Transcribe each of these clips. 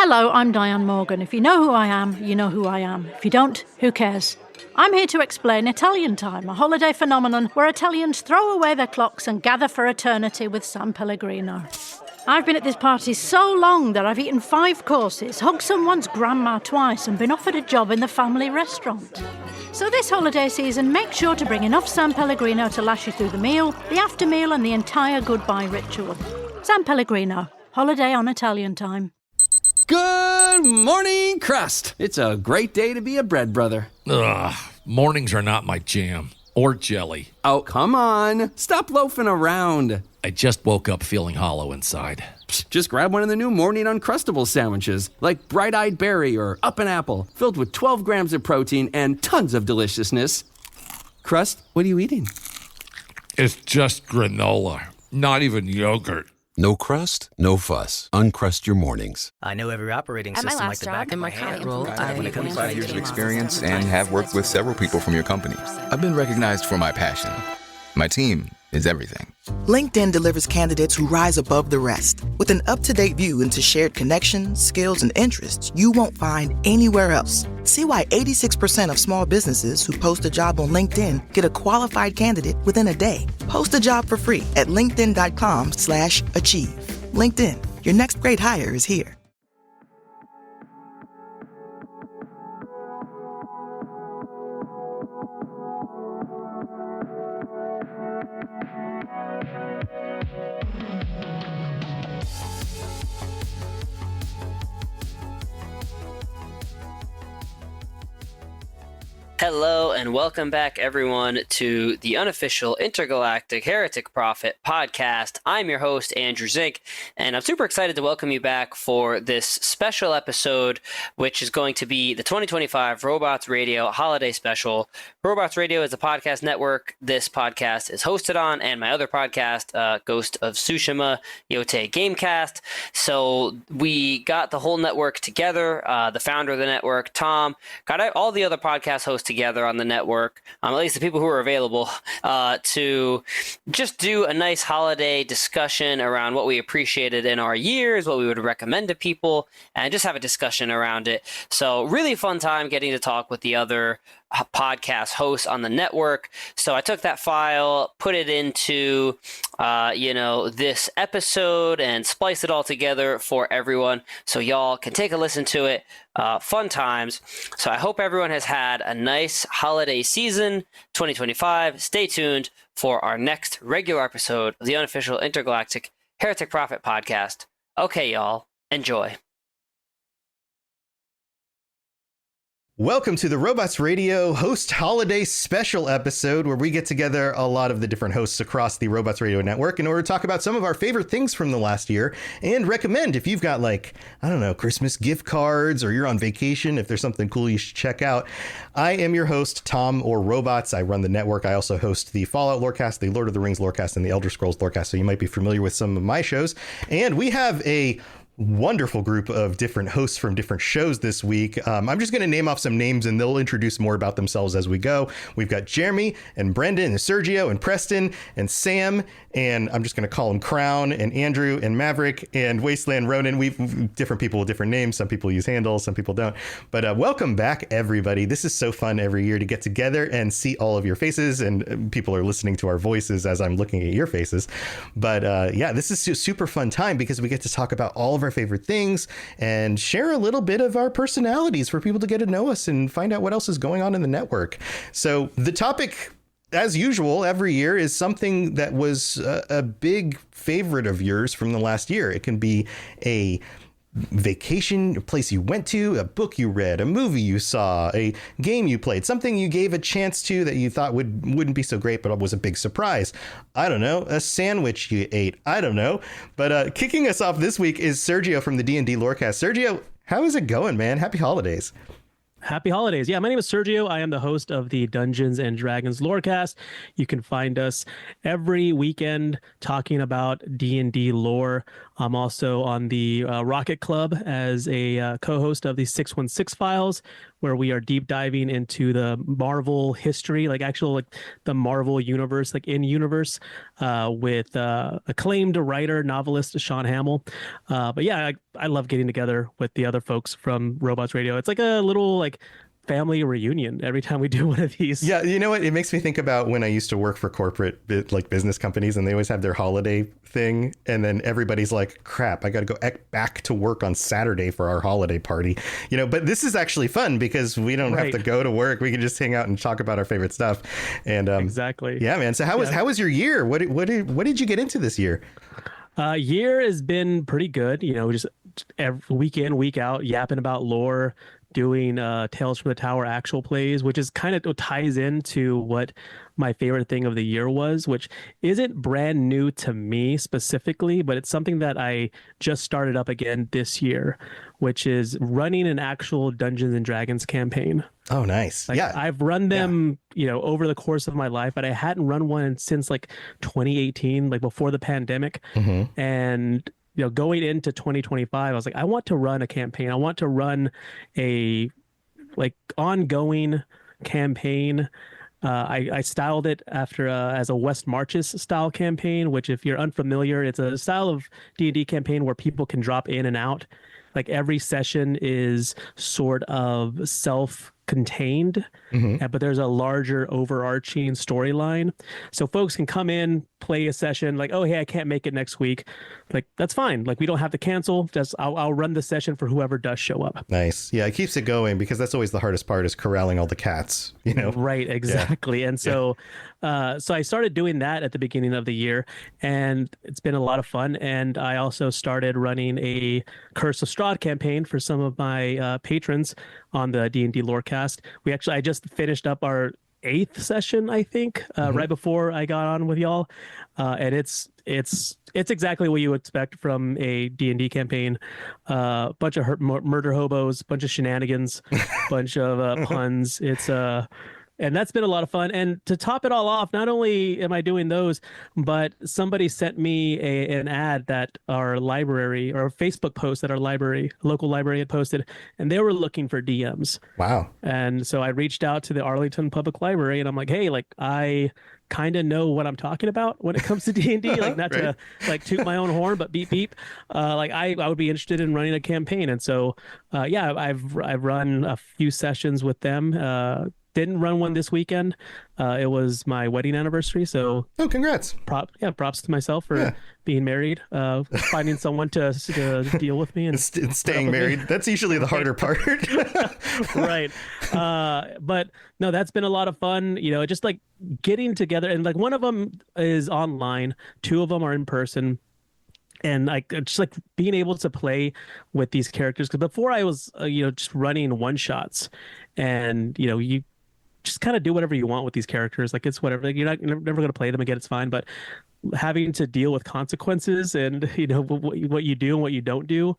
Hello, I'm Diane Morgan. If you know who I am, you know who I am. If you don't, who cares? I'm here to explain Italian Time, a holiday phenomenon where Italians throw away their clocks and gather for eternity with San Pellegrino. I've been at this party so long that I've eaten 5 courses, hugged someone's grandma twice, and been offered a job in the family restaurant. So this holiday season, make sure to bring enough San Pellegrino to last you through the meal, the after meal, and the entire goodbye ritual. San Pellegrino, holiday on Italian Time. Good morning, crust. It's a great day to be a bread brother. Ugh, mornings are not my jam. Or jelly. Oh, come on. Stop loafing around. I just woke up feeling hollow inside. Psst, just grab one of the new morning Uncrustables sandwiches, like Bright-Eyed Berry or Up and Apple, filled with 12 grams of protein and tons of deliciousness. Crust, what are you eating? It's just granola, not even yogurt. No crust, no fuss. Uncrust your mornings. I know every operating system like the back of my hand. I have 25 years of experience and have worked with several people from your company. I've been recognized for my passion. My team is everything. LinkedIn delivers candidates who rise above the rest. With an up-to-date view into shared connections, skills, and interests you won't find anywhere else. See why 86% of small businesses who post a job on LinkedIn get a qualified candidate within a day. Post a job for free at linkedin.com/achieve. LinkedIn, your next great hire is here. Hello and welcome back, everyone, to the unofficial Intergalactic Heretic Prophet podcast. I'm your host, Andrew Zink, and I'm super excited to welcome you back for this special episode, which is going to be the 2025 Robots Radio Holiday Special. Robots Radio is a podcast network this podcast is hosted on, and my other podcast, Ghost of Tsushima, Yote Gamecast. So we got the whole network together, the founder of the network, Tom, got all the other podcast hosts together on the network, at least the people who are available, to just do a nice holiday discussion around what we appreciated in our years, what we would recommend to people, and just have a discussion around it. So really fun time getting to talk with the other podcast hosts on the network. So I took that file, put it into this episode and spliced it all together for everyone so y'all can take a listen to it. Fun times. So I hope everyone has had a nice holiday season 2025. Stay tuned for our next regular episode of the unofficial Intergalactic Heretic Prophet podcast. Okay, y'all, enjoy. Welcome to the Robots Radio Host Holiday Special episode, where we get together a lot of the different hosts across the Robots Radio network in order to talk about some of our favorite things from the last year and recommend if you've got Christmas gift cards or you're on vacation, if there's something cool you should check out. I am your host, Tom or Robots. I run the network. I also host the Fallout Lorecast, the Lord of the Rings Lorecast, and the Elder Scrolls Lorecast, so you might be familiar with some of my shows. And we have a wonderful group of different hosts from different shows this week. I'm just going to name off some names and they'll introduce more about themselves as we go. We've got Jeremy and Brendan and Sergio and Preston and Sam, and I'm just going to call them Crown, and Andrew and Maverick and Wasteland Ronan. We've different people with different names. Some people use handles, some people don't. But welcome back, everybody. This is so fun every year to get together and see all of your faces, and people are listening to our voices as I'm looking at your faces. But this is a super fun time because we get to talk about all of our favorite things and share a little bit of our personalities for people to get to know us and find out what else is going on in the network. So the topic, as usual, every year is something that was a big favorite of yours from the last year. It can be a vacation, a place you went to, a book you read, a movie you saw, a game you played, something you gave a chance to that you thought wouldn't be so great but was a big surprise. I don't know, a sandwich you ate. I don't know. But kicking us off this week is Sergio from the D&D Lorecast. Sergio, how is it going, man? Happy holidays. Happy holidays. Yeah, my name is Sergio. I am the host of the Dungeons and Dragons Lorecast. You can find us every weekend talking about D&D lore. I'm also on the Rocket Club as a co-host of the 616 Files, where we are deep diving into the Marvel history, like the Marvel universe, like in universe, with acclaimed writer, novelist Sean Hamill. But yeah, I love getting together with the other folks from Robots Radio. It's like a little family reunion every time we do one of these. Yeah, you know what? It makes me think about when I used to work for corporate business companies, and they always have their holiday thing, and then everybody's like, "Crap, I got to go back to work on Saturday for our holiday party." But this is actually fun because we don't have to go to work. We can just hang out and talk about our favorite stuff. And exactly. Yeah, man. So how was your year? What did you get into this year? Year has been pretty good. Just every week in, week out, yapping about lore, doing Tales from the Tower actual plays, which is kind of ties into what my favorite thing of the year was, which isn't brand new to me specifically, but it's something that I just started up again this year, which is running an actual Dungeons and Dragons campaign. Oh, nice. Yeah. I've run them, over the course of my life, but I hadn't run one since 2018, before the pandemic. Mm-hmm. And going into 2025, I was like, I want to run a campaign. I want to run a ongoing campaign. I styled it after as a West Marches style campaign, which, if you're unfamiliar, it's a style of D&D campaign where people can drop in and out. Every session is sort of self-contained, but there's a larger overarching storyline. So folks can come in, play a session, oh, hey, I can't make it next week. That's fine. We don't have to cancel. Just I'll run the session for whoever does show up. Nice. Yeah, it keeps it going, because that's always the hardest part, is corralling all the cats, Right, exactly. Yeah. And so so I started doing that at the beginning of the year, and it's been a lot of fun. And I also started running a Curse of Strahd campaign for some of my patrons on the D&D Lorecast. I just finished up our 8th session, I think, right before I got on with y'all, and it's exactly what you would expect from a D&D campaign. Bunch of murder hobos, bunch of shenanigans, bunch of puns. And that's been a lot of fun. And to top it all off, not only am I doing those, but somebody sent me an ad that our library, or a Facebook post that our local library had posted, and they were looking for DMs. Wow. And so I reached out to the Arlington Public Library, and I'm like, hey, I kind of know what I'm talking about when it comes to D&D, not to toot my own horn, but beep beep. I would be interested in running a campaign. And so I've run a few sessions with them. Didn't run one this weekend. It was my wedding anniversary, so congrats. Props to myself for being married, finding someone to deal with me and staying married. That's usually the harder part. Right. But no, that's been a lot of fun. Just getting together, and one of them is online, 2 of them are in person. And just being able to play with these characters, because before I was just running one shots, and you just kind of do whatever you want with these characters. It's whatever. You're never going to play them again. It's fine. But having to deal with consequences and what you do and what you don't do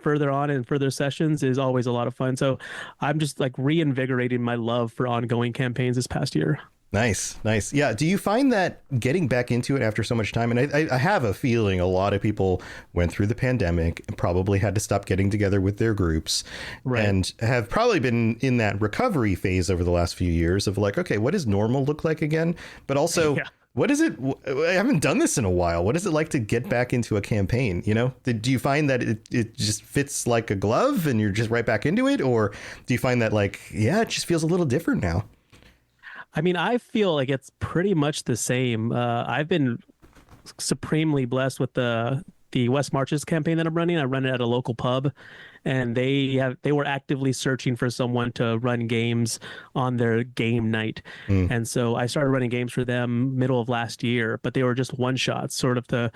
further on in further sessions is always a lot of fun. So I'm just reinvigorating my love for ongoing campaigns this past year. Nice. Yeah. Do you find that getting back into it after so much time, and I have a feeling a lot of people went through the pandemic and probably had to stop getting together with their groups, right, and have probably been in that recovery phase over the last few years of okay, what does normal look like again? But also, what is it? I haven't done this in a while. What is it like to get back into a campaign? Do you find that it just fits like a glove and you're just right back into it? Or do you find that it just feels a little different now? I mean, I feel like it's pretty much the same. I've been supremely blessed with the West Marches campaign that I'm running. I run it at a local pub, and they were actively searching for someone to run games on their game night. And so I started running games for them middle of last year, but they were just one shots, sort of to,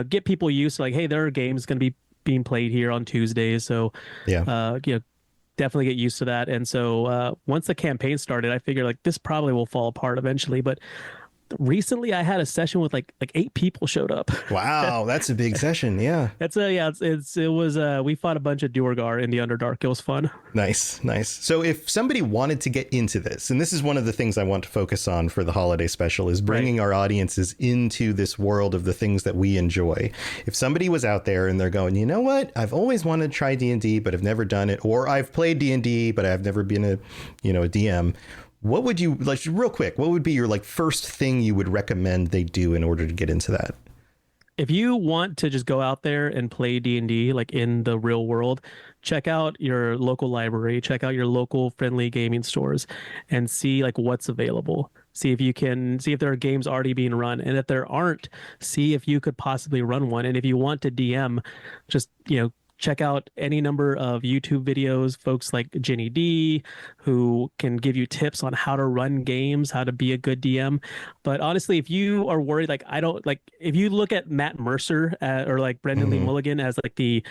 get people used to hey, there are games going to be being played here on Tuesdays. So, definitely get used to that. And so once the campaign started, I figured this probably will fall apart eventually. But recently I had a session with like 8 people showed up. Wow, that's a big session. Yeah. We fought a bunch of Duergar in the Underdark. It was fun. Nice. So if somebody wanted to get into this, and this is one of the things I want to focus on for the holiday special, is bringing our audiences into this world of the things that we enjoy. If somebody was out there and they're going, you know what, I've always wanted to try D&D, but I've never done it, or I've played D&D, but I've never been a DM. What would you, like, real quick, what would be your like first thing you would recommend they do in order to get into that? If you want to just go out there and play D&D like in the real world, check out your local library, check out your local friendly gaming stores, and see like what's available. See if there are games already being run, and if there aren't, see if you could possibly run one. And if you want to DM, just check out any number of YouTube videos, folks like Jenny D, who can give you tips on how to run games, how to be a good DM. But honestly, if you are worried, if you look at Matt Mercer or like Brendan Lee Mulligan as like the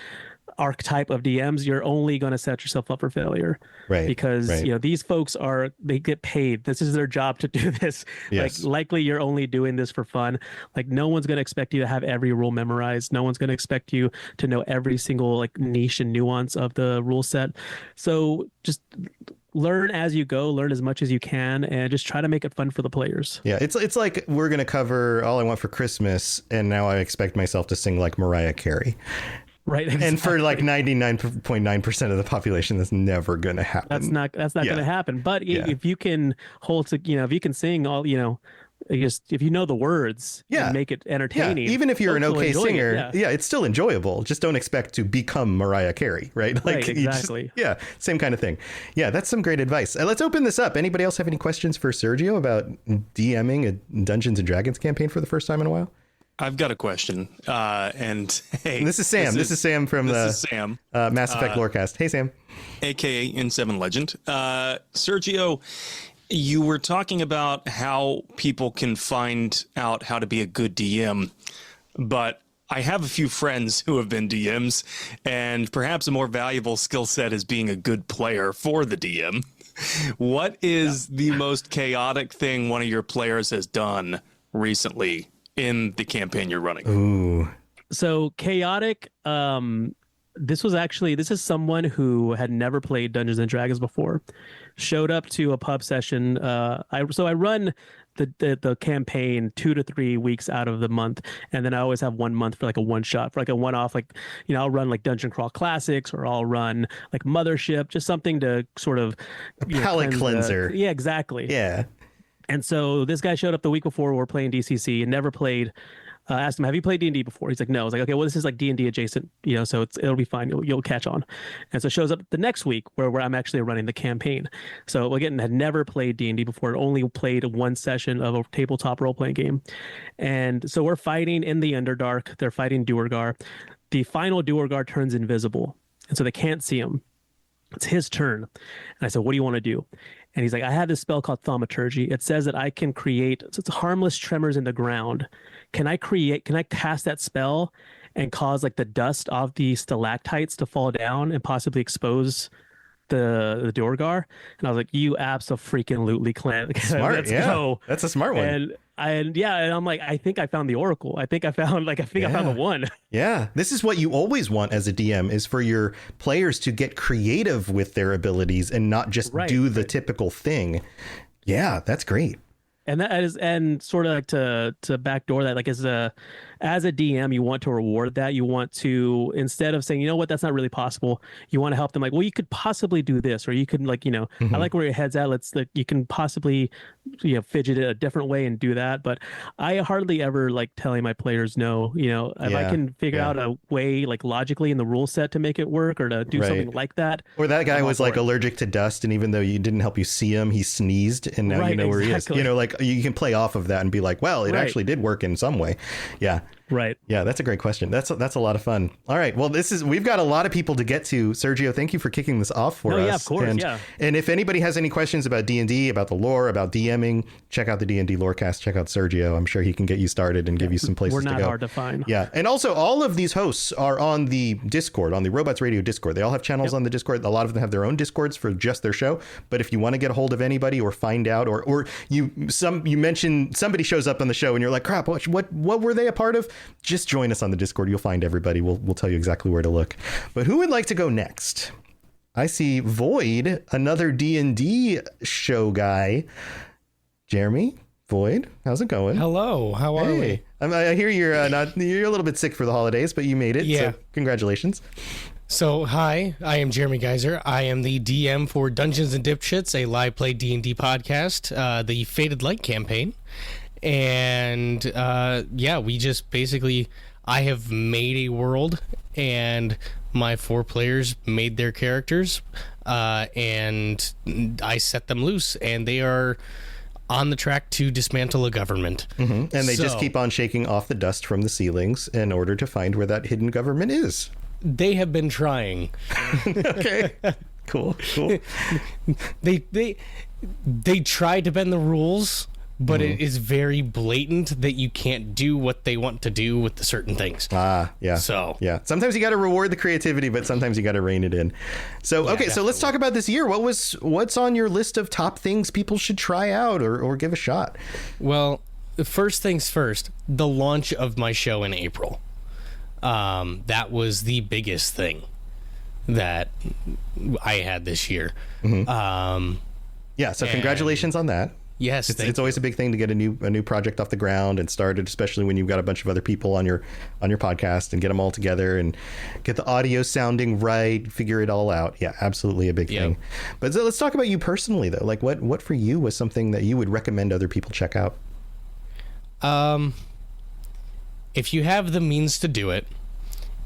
archetype of DMs, you're only going to set yourself up for failure, right? Because these folks they get paid. This is their job to do this. Yes. Like likely you're only doing this for fun. Like no one's going to expect you to have every rule memorized. No one's going to expect you to know every single like niche and nuance of the rule set. So just learn as you go, learn as much as you can, and just try to make it fun for the players. Yeah, it's like we're going to cover All I Want for Christmas, and now I expect myself to sing like Mariah Carey. Right. Exactly. And for like 99.9% of the population, that's never going to happen. That's not going to happen. But if you can if you can sing all, if you know the words and make it entertaining. Yeah. Even if you're an okay singer, it's still enjoyable. Just don't expect to become Mariah Carey, right? Like right, exactly. Same kind of thing. Yeah, that's some great advice. Let's open this up. Anybody else have any questions for Sergio about DMing a Dungeons and Dragons campaign for the first time in a while? I've got a question. And hey, this is Sam. This is Sam from Mass Effect Lorecast. Hey, Sam. AKA N7 Legend. Sergio, you were talking about how people can find out how to be a good DM, but I have a few friends who have been DMs, and perhaps a more valuable skill set is being a good player for the DM. What is the most chaotic thing one of your players has done recently in the campaign you're running? Ooh. So chaotic. This is someone who had never played Dungeons and Dragons before. Showed up to a pub session. I run the campaign 2 to 3 weeks out of the month, and then I always have 1 month for like a one shot, for like a one off. Like I'll run like Dungeon Crawl Classics, or I'll run like Mothership, just something to sort of palate cleanser. Yeah, exactly. Yeah. And so this guy showed up the week before we were playing DCC and never played. Asked him, have you played D&D before? He's like, no. I was like, okay, well, this is like D&D adjacent, so it'll be fine. You'll catch on. And so shows up the next week where I'm actually running the campaign. So again, had never played D&D before, only played one session of a tabletop role-playing game. And so we're fighting in the Underdark. They're fighting Duergar. The final Duergar turns invisible, and so they can't see him. It's his turn. And I said, what do you want to do? And he's like, I have this spell called Thaumaturgy. It says that I can create it's harmless tremors in the ground. Can I cast that spell and cause like the dust of the stalactites to fall down and possibly expose the Duergar? And I was like, you abso-freaking-lutely clan. Smart. Let's go. That's a smart one. And I'm like, I think I found the Oracle. I think I found the one. Yeah. This is what you always want as a DM, is for your players to get creative with their abilities and not just do the typical thing. Yeah, that's great. And that is, and sort of like to backdoor that, like as a DM, you want to reward that. You want to, instead of saying, you know what, that's not really possible, you want to help them like, well, you could possibly do this, or you could I like where your head's at. You can possibly, fidget it a different way and do that. But I hardly ever like telling my players no, if I can figure out a way like logically in the rule set to make it work, or to do something like that. Or that guy was like allergic to dust, and even though you didn't help you see him, he sneezed, and now you know where he is. Like you can play off of that and be like, well, it actually did work in some way. Yeah. Right. Yeah, that's a great question. That's a lot of fun. All right. Well, we've got a lot of people to get to. Sergio, thank you for kicking this off for us. Yeah, of course. And if anybody has any questions about D&D, about the lore, about DMing, check out the D&D Lorecast. Check out Sergio. I'm sure he can get you started and give you some places to go. We're not hard to find. Yeah. And also, all of these hosts are on the Discord, on the Robots Radio Discord. They all have channels on the Discord. A lot of them have their own Discords for just their show. But if you want to get a hold of anybody or find out, or you mention somebody shows up on the show and you're like, crap, what were they a part of? Just join us on the Discord. You'll find everybody. We'll tell you exactly where to look. But who would like to go next? I see Void, another D&D show guy. Jeremy, Void, how's it going? Hello, how are we? I hear you're you're a little bit sick for the holidays, but you made it. Yeah. So congratulations. So, hi, I am Jeremy Geyser. I am the DM for Dungeons and Dipshits, a live play D&D podcast, the Faded Light campaign. And we just basically, I have made a world and my 4 players made their characters and I set them loose and they are on the track to dismantle a government. Mm-hmm. And they just keep on shaking off the dust from the ceilings in order to find where that hidden government is. They have been trying. Okay. Cool. They tried to bend the rules, but it is very blatant that you can't do what they want to do with the certain things. Yeah. So yeah, sometimes you got to reward the creativity, but sometimes you got to rein it in. So okay, definitely. So let's talk about this year. What's on your list of top things people should try out or give a shot? Well, first things first, the launch of my show in April. That was the biggest thing that I had this year. Mm-hmm. So congratulations on that. Yes, it's always a big thing to get a new project off the ground and started, especially when you've got a bunch of other people on your podcast and get them all together and get the audio sounding right, figure it all out. Yeah, absolutely a big thing. But so let's talk about you personally though. Like what for you was something that you would recommend other people check out? If you have the means to do it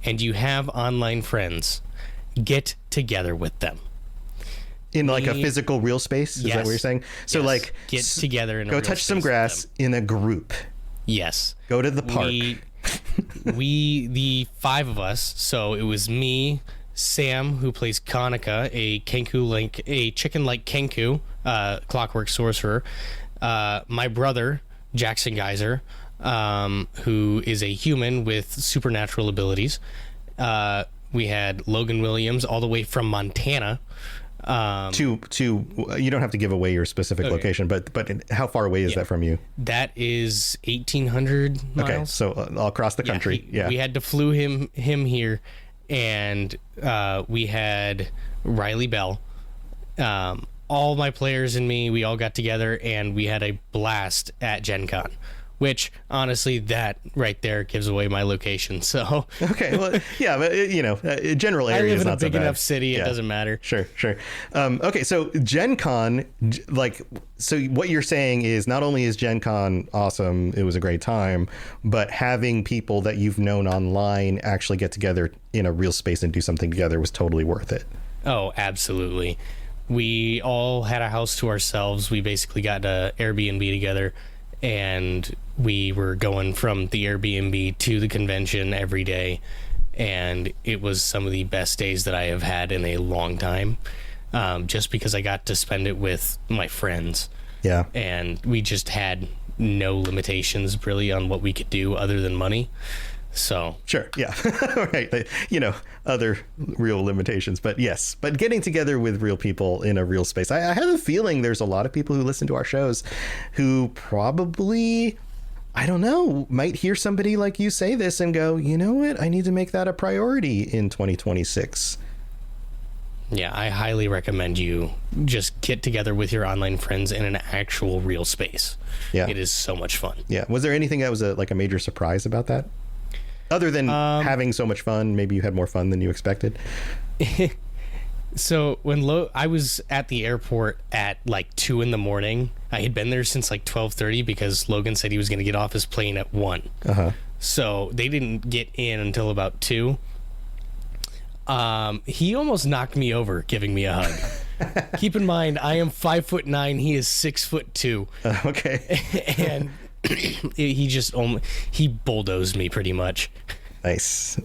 and you have online friends, get together with them. In like a physical real space? Is that what you're saying? So like get together in a go real touch some space grass in a group. Yes. Go to the park. The 5 of us, so it was me, Sam, who plays Kanika, a chicken-like Kenku, clockwork sorcerer, my brother, Jackson Geyser, who is a human with supernatural abilities. We had Logan Williams all the way from Montana. You don't have to give away your specific location, but how far away is that from you? That is 1,800 miles. Okay, so all across the country. We had to flew him here, and we had Riley Bell. All my players and me, we all got together and we had a blast at Gen Con, which honestly, that right there gives away my location. So okay, well, yeah, but general area is not so bad. I live in a big enough city; it doesn't matter. Sure. Okay, so Gen Con, so what you're saying is not only is Gen Con awesome, it was a great time, but having people that you've known online actually get together in a real space and do something together was totally worth it. Oh, absolutely. We all had a house to ourselves. We basically got an Airbnb together. And we were going from the Airbnb to the convention every day. And it was some of the best days that I have had in a long time. Just because I got to spend it with my friends. Yeah. And we just had no limitations really on what we could do other than money. So sure. Yeah. Right. Other real limitations, but yes, but getting together with real people in a real space. I have a feeling there's a lot of people who listen to our shows who probably, I don't know, might hear somebody like you say this and go, you know what? I need to make that a priority in 2026. Yeah, I highly recommend you just get together with your online friends in an actual real space. Yeah. It is so much fun. Yeah. Was there anything that was a major surprise about that? Other than having so much fun, maybe you had more fun than you expected. So when I was at the airport at like 2 a.m, I had been there since like 12:30 because Logan said he was going to get off his plane at 1. So they didn't get in until about 2. He almost knocked me over giving me a hug. Keep in mind, I am 5'9". He is 6'2". Okay. And he bulldozed me pretty much. Nice.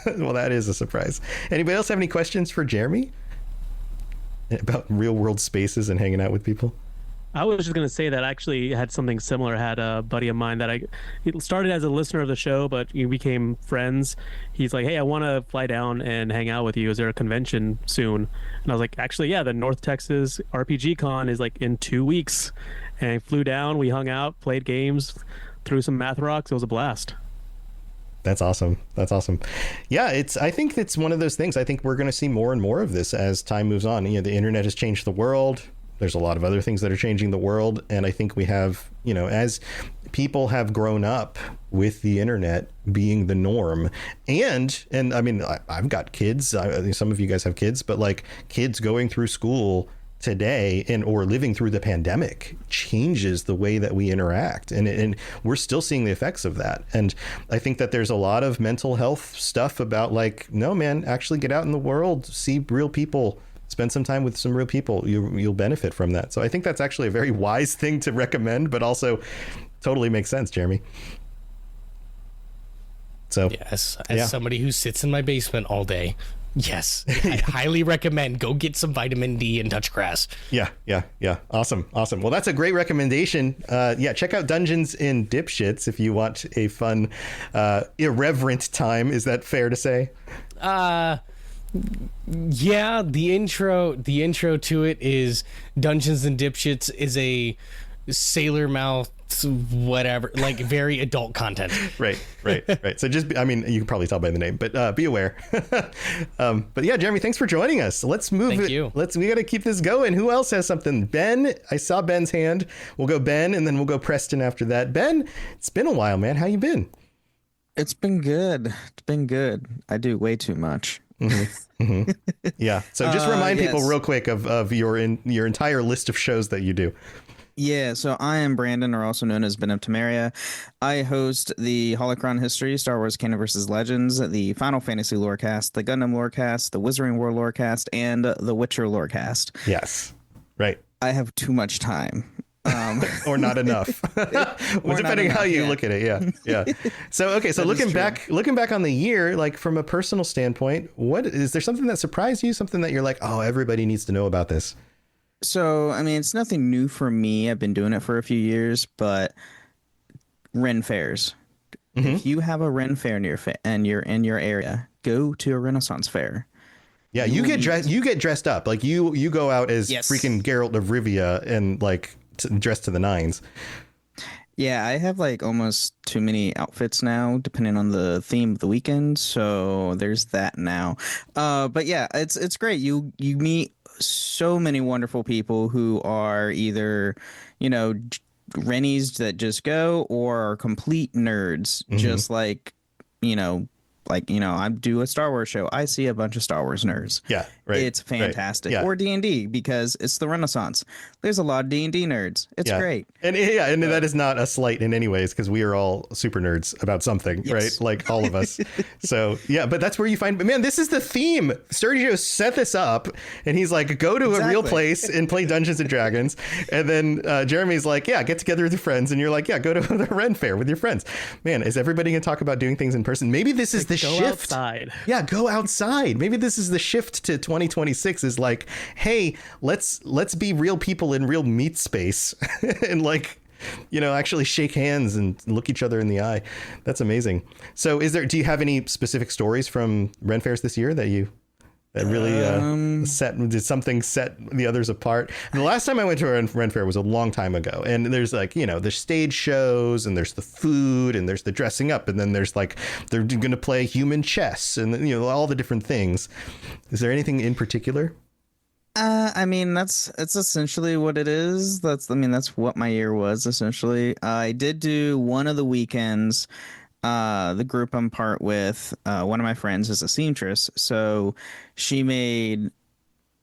Well, that is a surprise. Anybody else have any questions for Jeremy about real world spaces and hanging out with people? I was just going to say that I actually had something similar. I had a buddy of mine that he started as a listener of the show, but we became friends. He's like, hey, I want to fly down and hang out with you. Is there a convention soon? And I was like, actually, yeah, the North Texas RPG Con is like in 2 weeks. And I flew down, we hung out, played games, threw some math rocks. It was a blast. That's awesome. Yeah, I think it's one of those things. I think we're going to see more and more of this as time moves on. The internet has changed the world. There's a lot of other things that are changing the world. And I think we have, as people have grown up with the internet being the norm, and I mean, I've got kids. Some of you guys have kids, but like kids going through school today or living through the pandemic changes the way that we interact. And we're still seeing the effects of that. And I think that there's a lot of mental health stuff about like, no, man, actually get out in the world, see real people, spend some time with some real people. You'll benefit from that. So I think that's actually a very wise thing to recommend, but also totally makes sense, Jeremy. So yes, as somebody who sits in my basement all day, yes, I highly recommend go get some vitamin D and touch grass. Yeah. Awesome. Well, that's a great recommendation. Check out Dungeons and Dipshits if you want a fun, irreverent time. Is that fair to say? Yeah, the intro to it is Dungeons and Dipshits is a sailor mouth whatever, like very adult content. Right. So you can probably tell by the name, but be aware. But yeah, Jeremy, thanks for joining us. Let's move. Thank you. We got to keep this going. Who else has something? Ben, I saw Ben's hand. We'll go Ben, and then we'll go Preston after that. Ben, it's been a while, man. How you been? It's been good. I do way too much. Mm-hmm. Yeah. So just remind people real quick of your entire list of shows that you do. Yeah, so I am Brandon, or also known as Ben of Temeria. I host the Holocron History, Star Wars Canon vs. Legends, the Final Fantasy Lorecast, the Gundam Lorecast, the Wizarding World Lorecast, and the Witcher Lorecast. Yes, right. I have too much time. Or not enough. Depending how you look at it. Yeah. So looking back on the year, like from a personal standpoint, what is there something that surprised you? Something that you're like, oh, everybody needs to know about this? So, I mean, it's nothing new for me. I've been doing it for a few years, but Ren fairs. Mm-hmm. If you have a Ren fair and you're in your area, go to a Renaissance fair. Yeah, you get dressed up. Like you go out as freaking Geralt of Rivia and like dressed to the nines. Yeah, I have like almost too many outfits now, depending on the theme of the weekend. So there's that now. But yeah, it's great. You meet so many wonderful people who are either, Rennies that just go or are complete nerds, just like, I do a Star Wars show. I see a bunch of Star Wars nerds. Yeah, right. It's fantastic. Right, yeah. Or D&D, because it's the Renaissance. There's a lot of D&D nerds. It's great. And that is not a slight in any ways, because we are all super nerds about something, right? Like all of us. So yeah, but that's where you find. But man, this is the theme. Sergio set this up, and he's like, go to a real place and play Dungeons and Dragons. And then Jeremy's like, yeah, get together with your friends, and you're like, yeah, go to the Ren Fair with your friends. Man, is everybody gonna talk about doing things in person? Maybe this is the shift. Outside. Yeah, go outside. Maybe this is the shift to 2026 is like, hey, let's be real people in real meat space and like, actually shake hands and look each other in the eye. That's amazing. So do you have any specific stories from Ren Fairs this year that really did something set the others apart? The last time I went to a Ren Fair was a long time ago, and there's like, there's stage shows, and there's the food, and there's the dressing up, and then there's like they're going to play human chess, and all the different things. Is there anything in particular? It's essentially what it is. That's what my year was essentially. I did do one of the weekends. The group I'm part with, one of my friends is a seamstress, so she made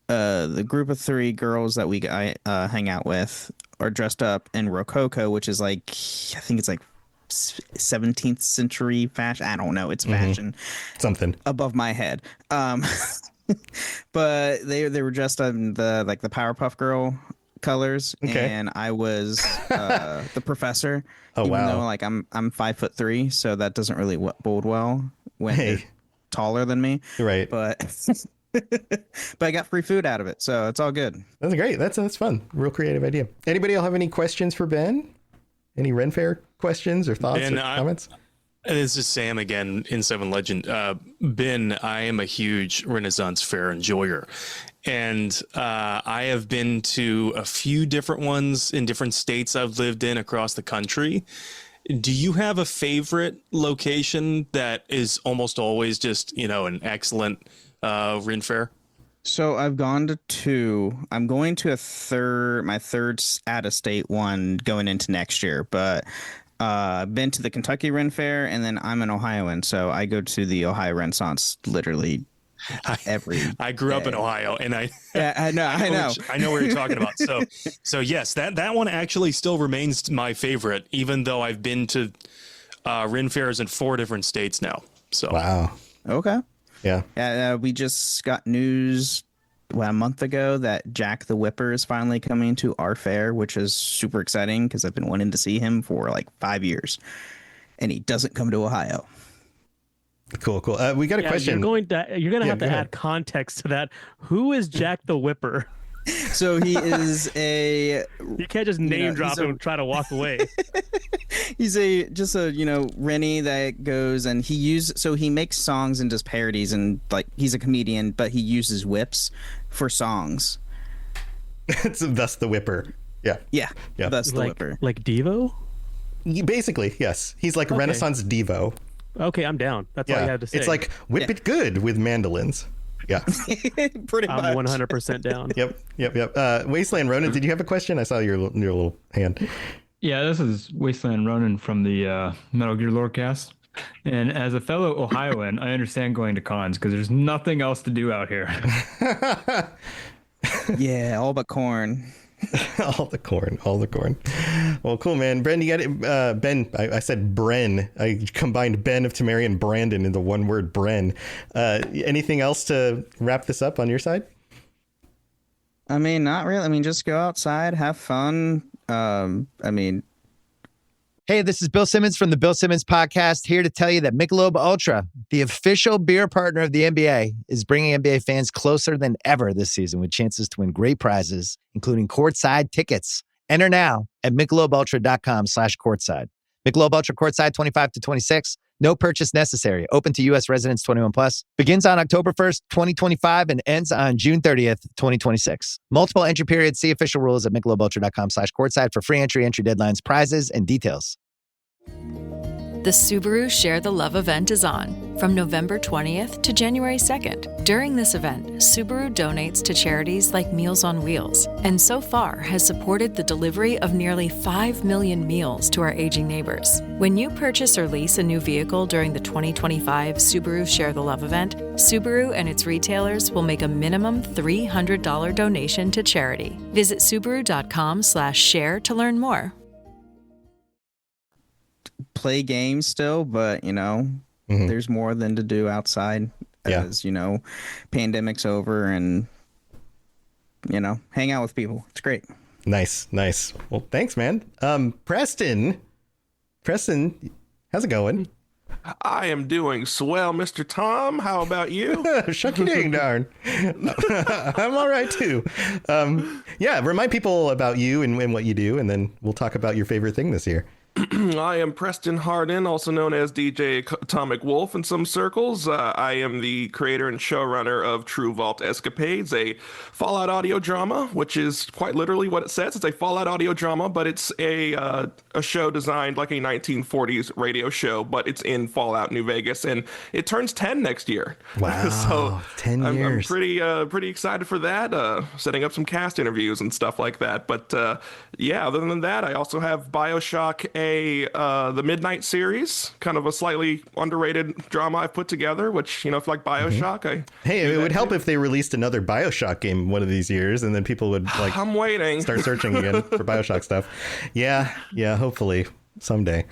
the group of 3 girls that I hang out with are dressed up in Rococo, which is like, I think it's like 17th century fashion. I don't know, it's fashion something above my head. But they were dressed in the Powerpuff Girl colors, and I was the professor. Oh, even wow. though like I'm 5'3", so that doesn't really bode well when they're taller than me. Right. But but I got free food out of it, so it's all good. That's great. That's fun. Real creative idea. Anybody else have any questions for Ben? Any Ren Fair questions or thoughts or comments? This is Sam again in Seven Legend. Ben, I am a huge Renaissance Fair enjoyer. And I have been to a few different ones in different states I've lived in across the country. Do you have a favorite location that is almost always just, an excellent Ren Fair? So I've gone to 2. I'm going to my third out-of-state one going into next year. But I've been to the Kentucky Ren Fair, and then I'm an Ohioan, so I go to the Ohio Renaissance literally I grew up in Ohio, and I know I know what you're talking about. So yes, that one actually still remains my favorite, even though I've been to Ren Fairs in 4 different states now. So wow, okay, yeah. We just got news a month ago that Jack the Whipper is finally coming to our fair, which is super exciting because I've been wanting to see him for like 5 years, and he doesn't come to Ohio. Cool. We got a question. You're going to have to add context to that. Who is Jack the Whipper? So he is You can't just name drop him and try to walk away. He's Rennie that goes and he makes songs and does parodies, and like he's a comedian, but he uses whips for songs. Thus the Whipper. Yeah. Thus the Whipper. Like Devo? Basically, yes. He's like Renaissance Devo. Okay, I'm down. That's all you have to say. It's like Whip It Good with mandolins. Yeah. Pretty much. I'm 100% down. Yep. Wasteland Ronan, did you have a question? I saw your little hand. Yeah, this is Wasteland Ronan from the Metal Gear Lorecast. And as a fellow Ohioan, I understand going to cons because there's nothing else to do out here. Yeah, all but corn. all the corn. Well, cool, man. Bren, you got it. Ben, I said Bren. I combined Ben of Tamari and Brandon into one word, Bren. Anything else to wrap this up on your side? I mean, not really. I mean, just go outside, have fun. Hey, this is Bill Simmons from the Bill Simmons Podcast, here to tell you that Michelob Ultra, the official beer partner of the NBA, is bringing NBA fans closer than ever this season with chances to win great prizes, including courtside tickets. Enter now at michelobultra.com/courtside. Michelob Ultra Courtside 25 to 26. No purchase necessary. Open to U.S. residents 21 plus. Begins on October 1st, 2025 and ends on June 30th, 2026. Multiple entry periods. See official rules at michelobultra.com/courtside for free entry deadlines, prizes, and details. The Subaru Share the Love event is on from November 20th to January 2nd. During this event, Subaru donates to charities like Meals on Wheels, and so far has supported the delivery of nearly 5 million meals to our aging neighbors. When you purchase or lease a new vehicle during the 2025 Subaru Share the Love event, Subaru and its retailers will make a minimum $300 donation to charity. Visit Subaru.com/share to learn more. Play games still, but there's more than to do outside as pandemic's over, and hang out with people. It's great. Nice. Well, thanks, man. Preston, how's it going? I am doing swell, Mr. Tom. How about you? Shucky dang darn. I'm all right too. Remind people about you and what you do, and then we'll talk about your favorite thing this year. I am Preston Hardin, also known as DJ Atomic Wolf in some circles. I am the creator and showrunner of True Vault Escapades, a Fallout audio drama, which is quite literally what it says. It's a Fallout audio drama, but it's a show designed like a 1940s radio show, but it's in Fallout New Vegas, and it turns 10 next year. Wow, so 10 years. I'm pretty excited for that, setting up some cast interviews and stuff like that. But other than that, I also have BioShock the Midnight series, kind of a slightly underrated drama I've put together, which, if you like BioShock, it would help if they released another BioShock game one of these years, and then people would I'm waiting. Start searching again for BioShock stuff. Yeah, hopefully someday.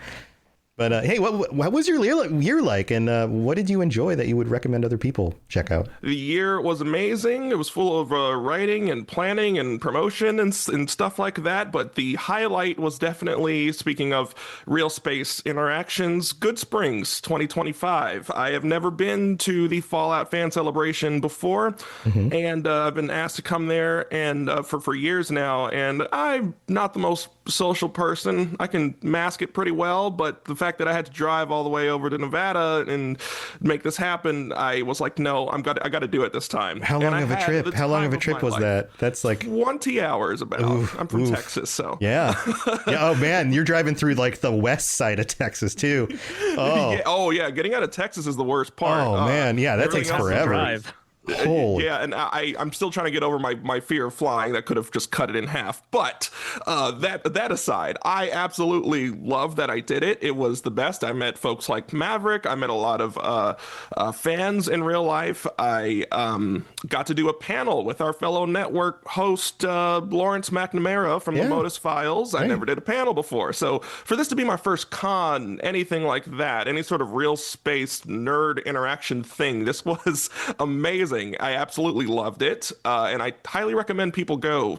But hey, what was your year like, and what did you enjoy that you would recommend other people check out? The year was amazing. It was full of writing and planning and promotion and stuff like that. But the highlight was definitely, speaking of real space interactions, Good Springs 2025. I have never been to the Fallout fan celebration before, and I've been asked to come there and for years now. And I'm not the most social person. I can mask it pretty well, but the fact that I had to drive all the way over to Nevada and make this happen, I was like, no, I got to do it this time. How long of a trip? How long of a trip was that? That's like 20 hours about. I'm from Texas, so. Yeah. Oh man, you're driving through like the west side of Texas too. Oh. Yeah. Getting out of Texas is the worst part. Oh man, yeah, that takes forever. Yeah, and I'm still trying to get over my fear of flying. That could have just cut it in half. But that aside, I absolutely love that I did it. It was the best. I met folks like Maverick. I met a lot of fans in real life. I got to do a panel with our fellow network host, Lawrence McNamara from the Modus Files. I never did a panel before. So for this to be my first con, anything like that, any sort of real space nerd interaction thing, this was amazing. I absolutely loved it, and I highly recommend people go,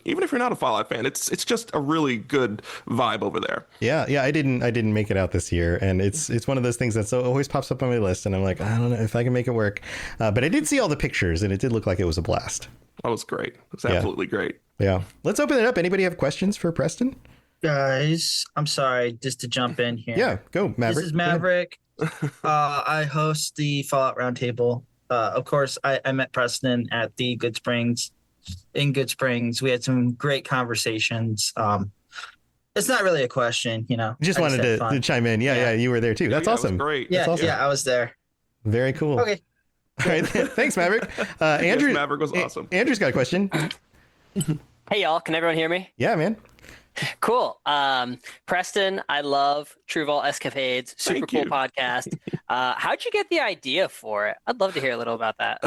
even if you're not a Fallout fan. It's just a really good vibe over there. Yeah, I didn't make it out this year, and it's one of those things that always pops up on my list, and I'm like, I don't know if I can make it work, but I did see all the pictures, and it did look like it was a blast. That was great. It was absolutely great. Yeah, let's open it up. Anybody have questions for Preston? Guys, I'm sorry, just to jump in here. Yeah, go, Maverick. This is Maverick. I host the Fallout Roundtable. Of course, I met Preston at the Good Springs. In Good Springs, we had some great conversations. It's not really a question, Just wanted to chime in. Yeah, you were there too. That's awesome. Great. Yeah, That's awesome. I was there. Very cool. Okay. All right, thanks, Maverick. Andrew, yes, Maverick was awesome. Andrew's got a question. Hey, y'all. Can everyone hear me? Yeah, man. Cool. Preston, I love True Vault Escapades. Super cool podcast. How'd you get the idea for it? I'd love to hear a little about that.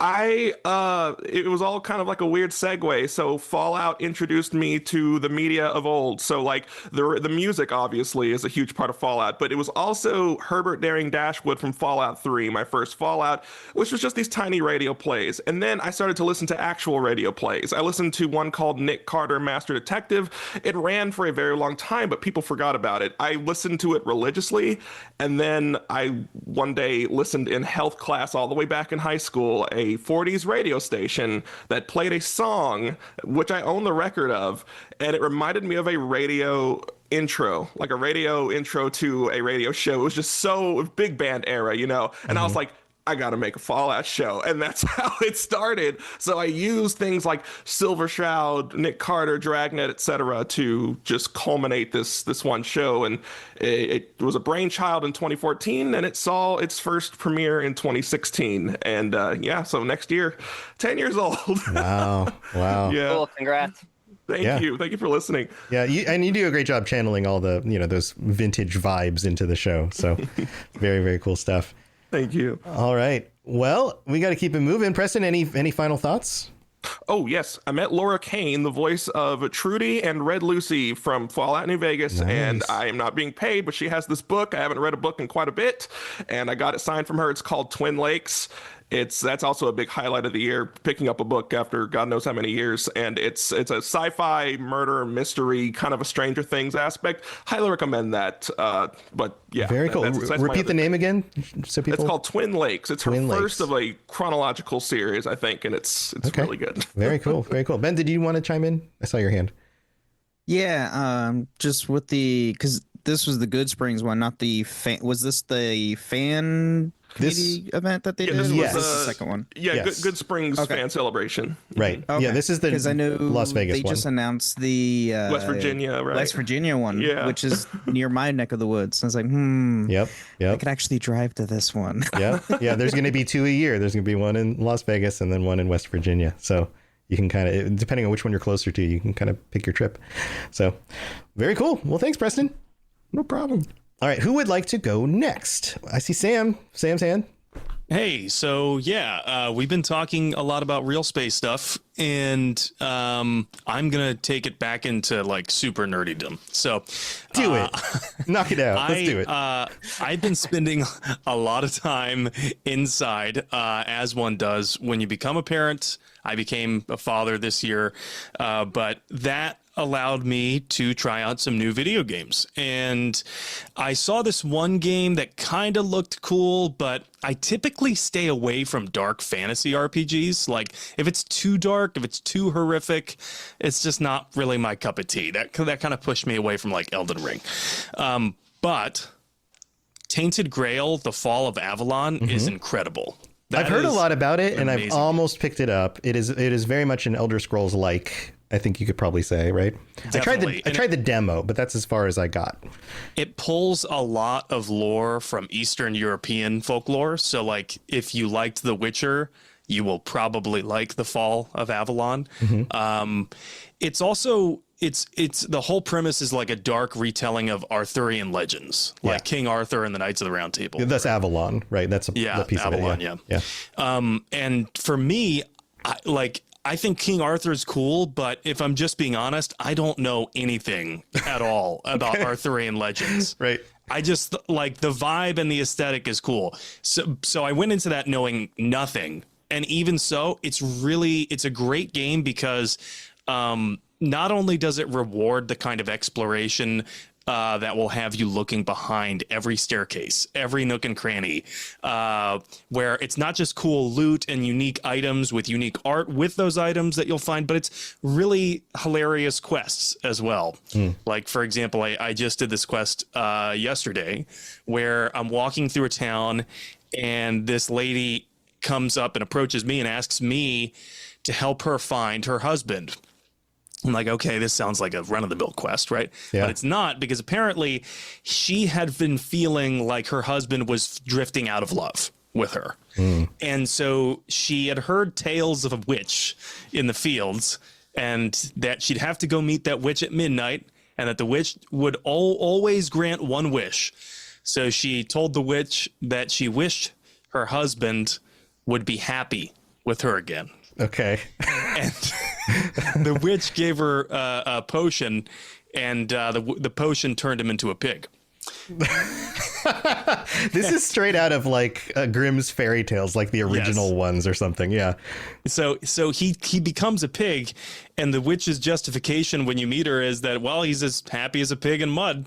It was all kind of like a weird segue. So Fallout introduced me to the media of old. So like the music obviously is a huge part of Fallout, but it was also Herbert Daring Dashwood from Fallout 3, my first Fallout, which was just these tiny radio plays. And then I started to listen to actual radio plays. I listened to one called Nick Carter, Master Detective. It ran for a very long time, but people forgot about it. I listened to it religiously, and then I one day listened in health class all the way back in high school, a 40s radio station that played a song, which I own the record of, and it reminded me of a radio intro, like a radio intro to a radio show. It was just so big band era, and I was like, I got to make a Fallout show. And that's how it started. So I used things like Silver Shroud, Nick Carter, Dragnet, etc. to just culminate this one show. And it was a brainchild in 2014, and it saw its first premiere in 2016. And so next year, 10 years old. Wow. Yeah. Cool. Congrats. Thank you. Thank you for listening. Yeah, you do a great job channeling all the, those vintage vibes into the show. So very, very cool stuff. Thank you. All right. Well, we got to keep it moving. Preston, any final thoughts? Oh, yes. I met Laura Kane, the voice of Trudy and Red Lucy from Fallout New Vegas. Nice. And I am not being paid, but she has this book. I haven't read a book in quite a bit, and I got it signed from her. It's called Twin Lakes. That's also a big highlight of the year, picking up a book after God knows how many years. And it's a sci-fi murder mystery, kind of a Stranger Things aspect. Highly recommend that. But yeah. Very cool. That's Repeat the name again. So people. It's called Twin Lakes. It's Twin her Lakes. first of a chronological series, I think. And it's okay. Really good. Very cool. Very cool. Ben, did you want to chime in? I saw your hand. Yeah. Just with because this was the Good Springs one, not the fan. Was this the fan event that they did? This was the second one. Yeah, yes. Good Springs fan celebration. Right. Okay. Yeah, this is the I know Las Vegas they one. just announced the West Virginia, right? West Virginia one, Yeah. which is near my neck of the woods. I was like, Yep. I could actually drive to this one. Yeah. There's going to be 2 a year. There's going to be one in Las Vegas and then one in West Virginia. So you can kind of, depending on which one you're closer to, you can kind of pick your trip. So very cool. Well, thanks, Preston. No problem. All right. Who would like to go next? I see Sam. Sam's hand. Hey, so yeah, we've been talking a lot about real space stuff, and I'm gonna take it back into like super nerdydom. So do it, knock it out. Let's do it. I've been spending a lot of time inside, as one does when you become a parent. I became a father this year, but that allowed me to try out some new video games. And I saw this one game that kind of looked cool, but I typically stay away from dark fantasy RPGs. Like if it's too dark, if it's too horrific, it's just not really my cup of tea. That kind of pushed me away from like Elden Ring. But Tainted Grail, The Fall of Avalon is incredible. I've heard a lot about it, and I've almost picked it up. It is very much an Elder Scrolls like. I think you could probably say, right? Definitely. I tried the demo, but that's as far as I got. It pulls a lot of lore from Eastern European folklore. So like if you liked The Witcher, you will probably like The Fall of Avalon. It's also it's the whole premise is like a dark retelling of Arthurian legends, like King Arthur and the Knights of the Round Table. That's Avalon, right? That's a piece Avalon, of it. Yeah. And for me, I think King Arthur is cool, but if I'm just being honest, I don't know anything at all about Arthurian legends. Right. I just like the vibe and the aesthetic is cool. So I went into that knowing nothing. And even so, it's a great game because not only does it reward the kind of exploration that will have you looking behind every staircase, every nook and cranny, where it's not just cool loot and unique items with unique art with those items that you'll find, but it's really hilarious quests as well. Like, for example, I just did this quest yesterday where I'm walking through a town and this lady comes up and approaches me and asks me to help her find her husband. I'm like, okay, this sounds like a run-of-the-mill quest, right? Yeah. But it's not, because apparently she had been feeling like her husband was drifting out of love with her. And so she had heard tales of a witch in the fields and that she'd have to go meet that witch at midnight and that the witch would always grant one wish. So she told the witch that she wished her husband would be happy with her again. Okay. And the witch gave her a potion, and the potion turned him into a pig. This is straight out of like Grimm's fairy tales, like the original ones or something. Yeah. So he becomes a pig, and the witch's justification when you meet her is that, well, he's as happy as a pig in mud.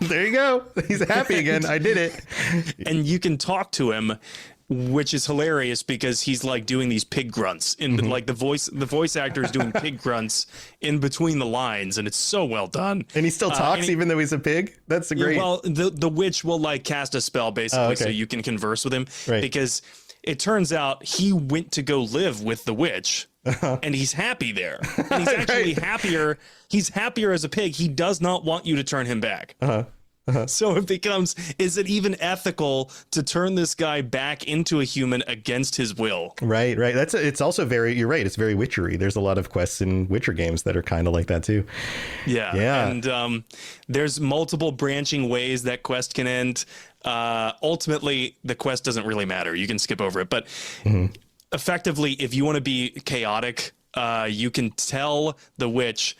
There you go. He's happy again. I did it. And you can talk to him, which is hilarious because he's like doing these pig grunts like the voice actor is doing pig grunts in between the lines, and it's so well done. And he still talks even though he's a pig. That's great. Well, the witch will like cast a spell basically so you can converse with him, because it turns out he went to go live with the witch. And he's happy there. And he's actually happier. He's happier as a pig. He does not want you to turn him back. So it becomes, is it even ethical to turn this guy back into a human against his will? Right. It's also you're right. It's very witchery. There's a lot of quests in Witcher games that are kind of like that too. Yeah. And there's multiple branching ways that quest can end. Ultimately, the quest doesn't really matter. You can skip over it. But effectively, if you want to be chaotic, you can tell the witch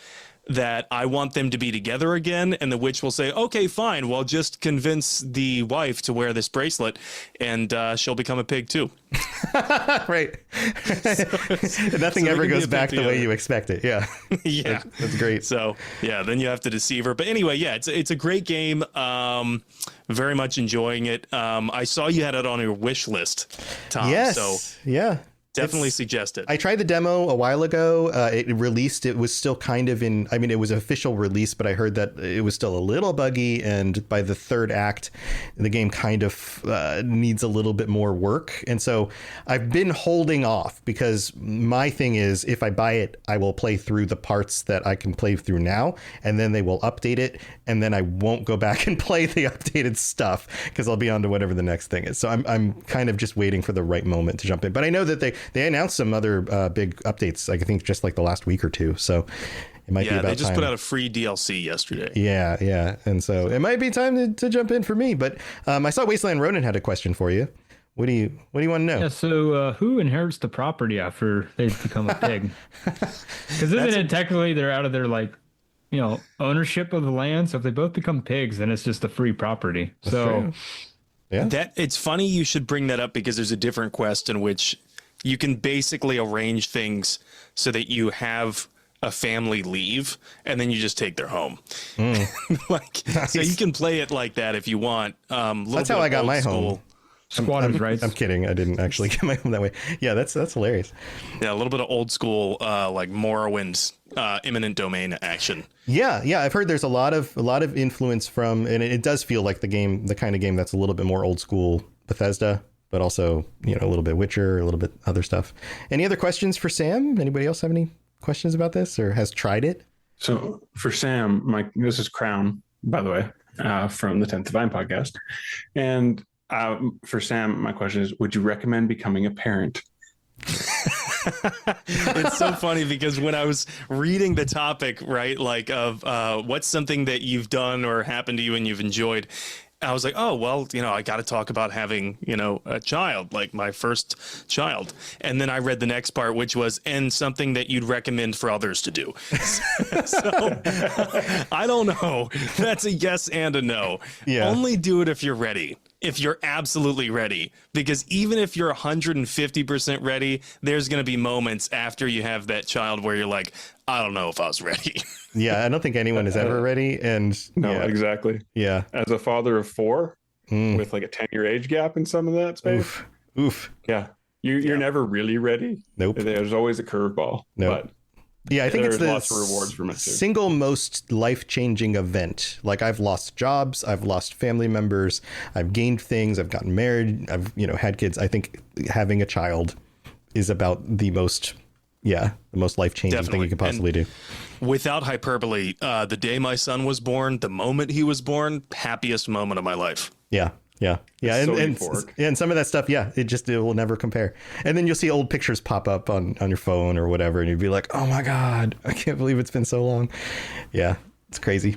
that I want them to be together again, and the witch will say, okay, fine, well, just convince the wife to wear this bracelet, and she'll become a pig too. Right. Nothing ever goes back the way you expect it. Yeah. Yeah. That's great. So yeah, then you have to deceive her. But anyway, yeah, it's a great game. Very much enjoying it. I saw you had it on your wish list, Tom. Yes. So yeah. Definitely suggest it. I tried the demo a while ago. It released. It was still kind of in. I mean, it was an official release, but I heard that it was still a little buggy. And by the third act, the game kind of needs a little bit more work. And so I've been holding off because my thing is, if I buy it, I will play through the parts that I can play through now, and then they will update it, and then I won't go back and play the updated stuff because I'll be on to whatever the next thing is. So I'm kind of just waiting for the right moment to jump in. But I know that they announced some other big updates, I think just like the last week or two. So it might be about time. They just put out a free DLC yesterday. Yeah. And so it might be time to jump in for me. But I saw Wasteland Ronin had a question for you. What do you want to know? Yeah, so who inherits the property after they become a pig? Because isn't it technically they're out of their ownership of the land? So if they both become pigs, then it's just a free property. That's true. Yeah. That it's funny you should bring that up because there's a different quest in which you can basically arrange things so that you have a family leave and then you just take their home. Nice. So you can play it like that if you want. That's how I got my home. Squatters' rights. I'm kidding. I didn't actually get my home that way. Yeah, that's hilarious. Yeah, a little bit of old school, like Morrowind's eminent domain action. Yeah, I've heard there's a lot of influence from, and it does feel like the kind of game that's a little bit more old school Bethesda, but also a little bit Witcher, a little bit other stuff. Any other questions for Sam? Anybody else have any questions about this or has tried it? So for Sam, this is Crown, by the way, from the 10th Divine podcast, and for Sam, my question is, would you recommend becoming a parent? It's so funny because when I was reading the topic, right, like of what's something that you've done or happened to you and you've enjoyed, I was like, oh, well, I got to talk about having, a child, like my first child. And then I read the next part, which was, and something that you'd recommend for others to do. So I don't know. That's a yes and a no. Yeah. Only do it if you're ready. If you're absolutely ready, because even if you're 150% ready, there's going to be moments after you have that child where you're like, I don't know if I was ready. Yeah, I don't think anyone is ever ready. And no, exactly. Yeah. As a father of 4 with like a 10-year age gap in some of that space. Oof. Yeah. You're never really ready. Nope. There's always a curveball. Nope. But yeah, I think it's the lots of rewards from it too. Single most life-changing event. Like I've lost jobs, I've lost family members, I've gained things, I've gotten married, I've had kids. I think having a child is about the most life-changing thing you can possibly do. Without hyperbole, the day my son was born, the moment he was born, happiest moment of my life. Yeah. And some of that stuff, it will never compare. And then you'll see old pictures pop up on your phone or whatever, and you'd be like, oh my God, I can't believe it's been so long. Yeah, it's crazy.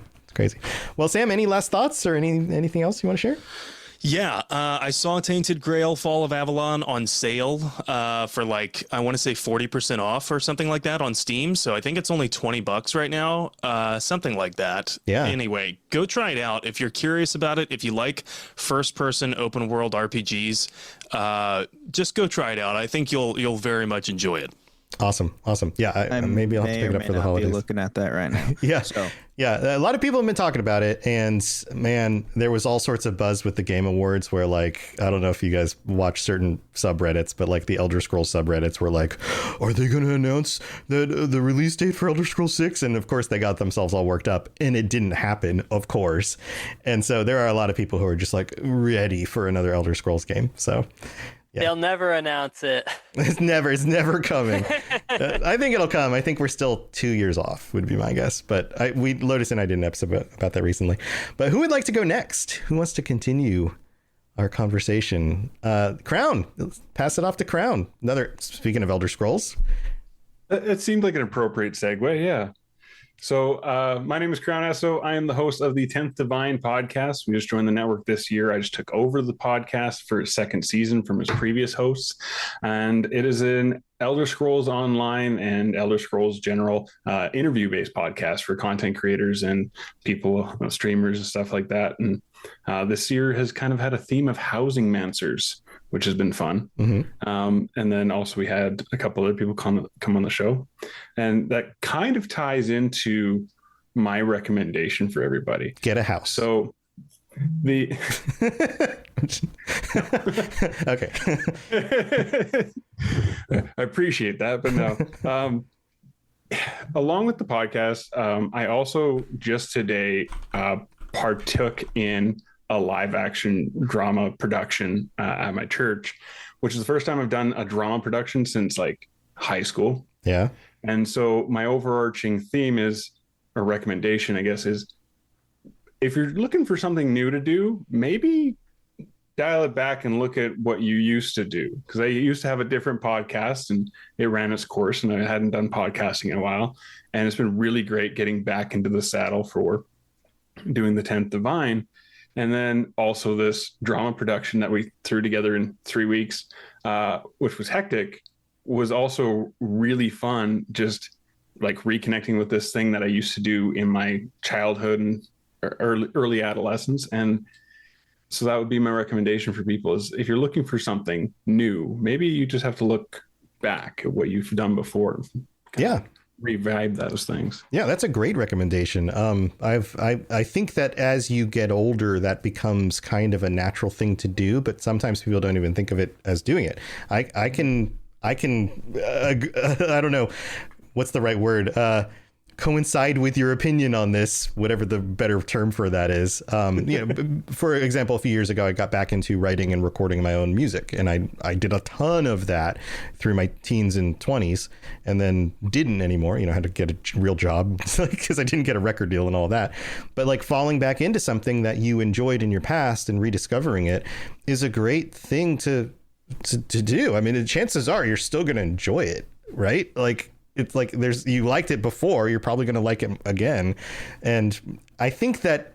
Well, Sam, any last thoughts or anything else you want to share? Yeah, I saw Tainted Grail Fall of Avalon on sale for I want to say 40% off or something like that on Steam. So I think it's only $20 right now, something like that. Yeah. Anyway, go try it out if you're curious about it. If you like first-person open world RPGs, just go try it out. I think you'll very much enjoy it. Awesome. Yeah, maybe I'll have to pick it up for the holidays. Be looking at that right now. Yeah, a lot of people have been talking about it, and man, there was all sorts of buzz with the Game Awards where I don't know if you guys watch certain subreddits, but the Elder Scrolls subreddits were like, are they going to announce the release date for Elder Scrolls 6? And of course they got themselves all worked up, and it didn't happen, of course. And so there are a lot of people who are just ready for another Elder Scrolls game. So yeah. They'll never announce it. It's never coming. I think it'll come. I think we're still 2 years off, would be my guess. But Lotus and I did an episode about that recently. But who would like to go next? Who wants to continue our conversation? Crown. Let's pass it off to Crown. Speaking of Elder Scrolls. It seemed like an appropriate segue, yeah. So my name is Crown Esso. I am the host of the 10th Divine podcast. We just joined the network this year. I just took over the podcast for its second season from its previous hosts. And it is an Elder Scrolls Online and Elder Scrolls General interview-based podcast for content creators and people, streamers and stuff like that. And this year has kind of had a theme of housing mancers, which has been fun. Mm-hmm. And then also we had a couple other people come on the show. And that kind of ties into my recommendation for everybody. Get a house. So the... Okay. I appreciate that, but no. Along with the podcast, I also just today partook in a live action drama production at my church, which is the first time I've done a drama production since high school. Yeah. And so my overarching theme is, or recommendation, I guess, is if you're looking for something new to do, maybe dial it back and look at what you used to do. Because I used to have a different podcast and it ran its course and I hadn't done podcasting in a while. And it's been really great getting back into the saddle for doing the 10th Divine. And then also this drama production that we threw together in 3 weeks, which was hectic, was also really fun. Just like reconnecting with this thing that I used to do in my childhood and early adolescence. And so that would be my recommendation for people is if you're looking for something new, maybe you just have to look back at what you've done before. Yeah. Revive those things. Yeah, that's a great recommendation. I think that as you get older, that becomes kind of a natural thing to do, but sometimes people don't even think of it as doing it. I don't know what's the right word. Coincide with your opinion on this, whatever the better term for that is. For example, a few years ago, I got back into writing and recording my own music, and I did a ton of that through my teens and 20s, and then didn't anymore. Had to get a real job because I didn't get a record deal and all that. But like falling back into something that you enjoyed in your past and rediscovering it is a great thing to do. I mean, the chances are you're still going to enjoy it, right? Like, it's like you liked it before, you're probably going to like it again. And I think that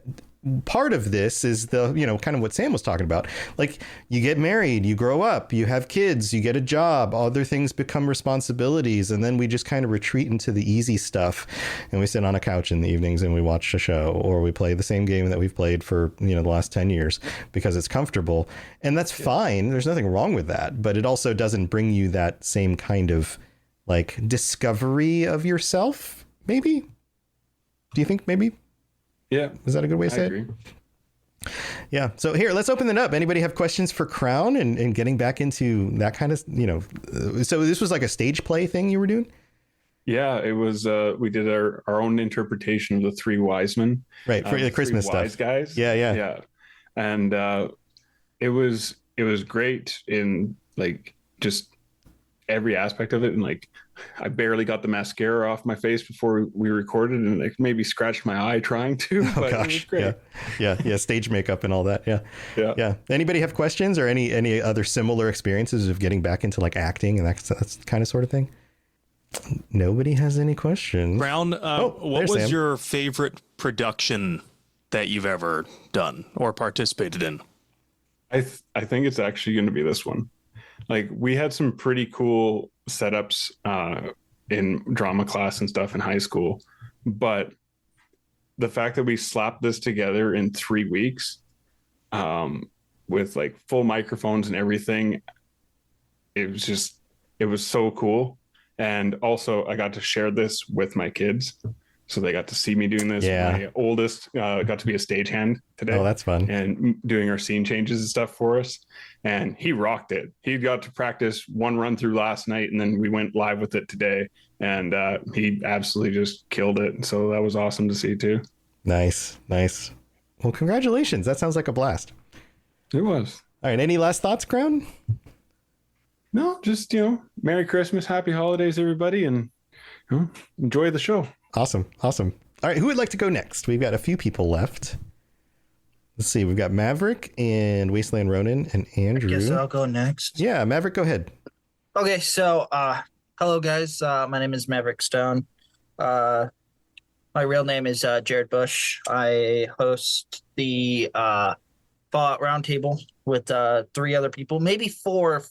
part of this is the, kind of what Sam was talking about. Like, you get married, you grow up, you have kids, you get a job, other things become responsibilities. And then we just kind of retreat into the easy stuff. And we sit on a couch in the evenings and we watch a show, or we play the same game that we've played for, the last 10 years because it's comfortable. And that's fine. There's nothing wrong with that. But it also doesn't bring you that same kind of like discovery of yourself, maybe? Do you think maybe? Yeah. Is that a good way to say it? Yeah. So here, let's open it up. Anybody have questions for Crown and getting back into that kind of, so this was like a stage play thing you were doing? Yeah, it was, we did our own interpretation of the Three Wise Men. Right. For the Christmas stuff. Wise guys. Yeah. And it was great in like just every aspect of it. And like, I barely got the mascara off my face before we recorded, and like maybe scratched my eye trying to. Oh but gosh. It was great. Yeah. Stage makeup and all that. Yeah. Anybody have questions or any other similar experiences of getting back into like acting and that kind of sort of thing? Nobody has any questions. Brown, what was Sam. your favorite production that you've ever done or participated in? I think it's actually going to be this one. Like, we had some pretty cool setups in drama class and stuff in high school, but the fact that we slapped this together in 3 weeks with like full microphones and everything, it was so cool. And also I got to share this with my kids, so they got to see me doing this. Yeah. My oldest got to be a stagehand today. Oh, that's fun. And doing our scene changes and stuff for us. And he rocked it. He got to practice one run through last night, and then we went live with it today. And he absolutely just killed it. So that was awesome to see too. Nice. Well, congratulations. That sounds like a blast. It was. All right. Any last thoughts, Crown? No, just, Merry Christmas, Happy Holidays, everybody. And enjoy the show. Awesome. All right. Who would like to go next? We've got a few people left. Let's see. We've got Maverick and Wasteland Ronin and Andrew. I guess I'll go next. Yeah, Maverick, go ahead. Okay, so hello guys. My name is Maverick Stone. My real name is Jared Bush. I host the Fallout Roundtable with 3 other people, maybe 4.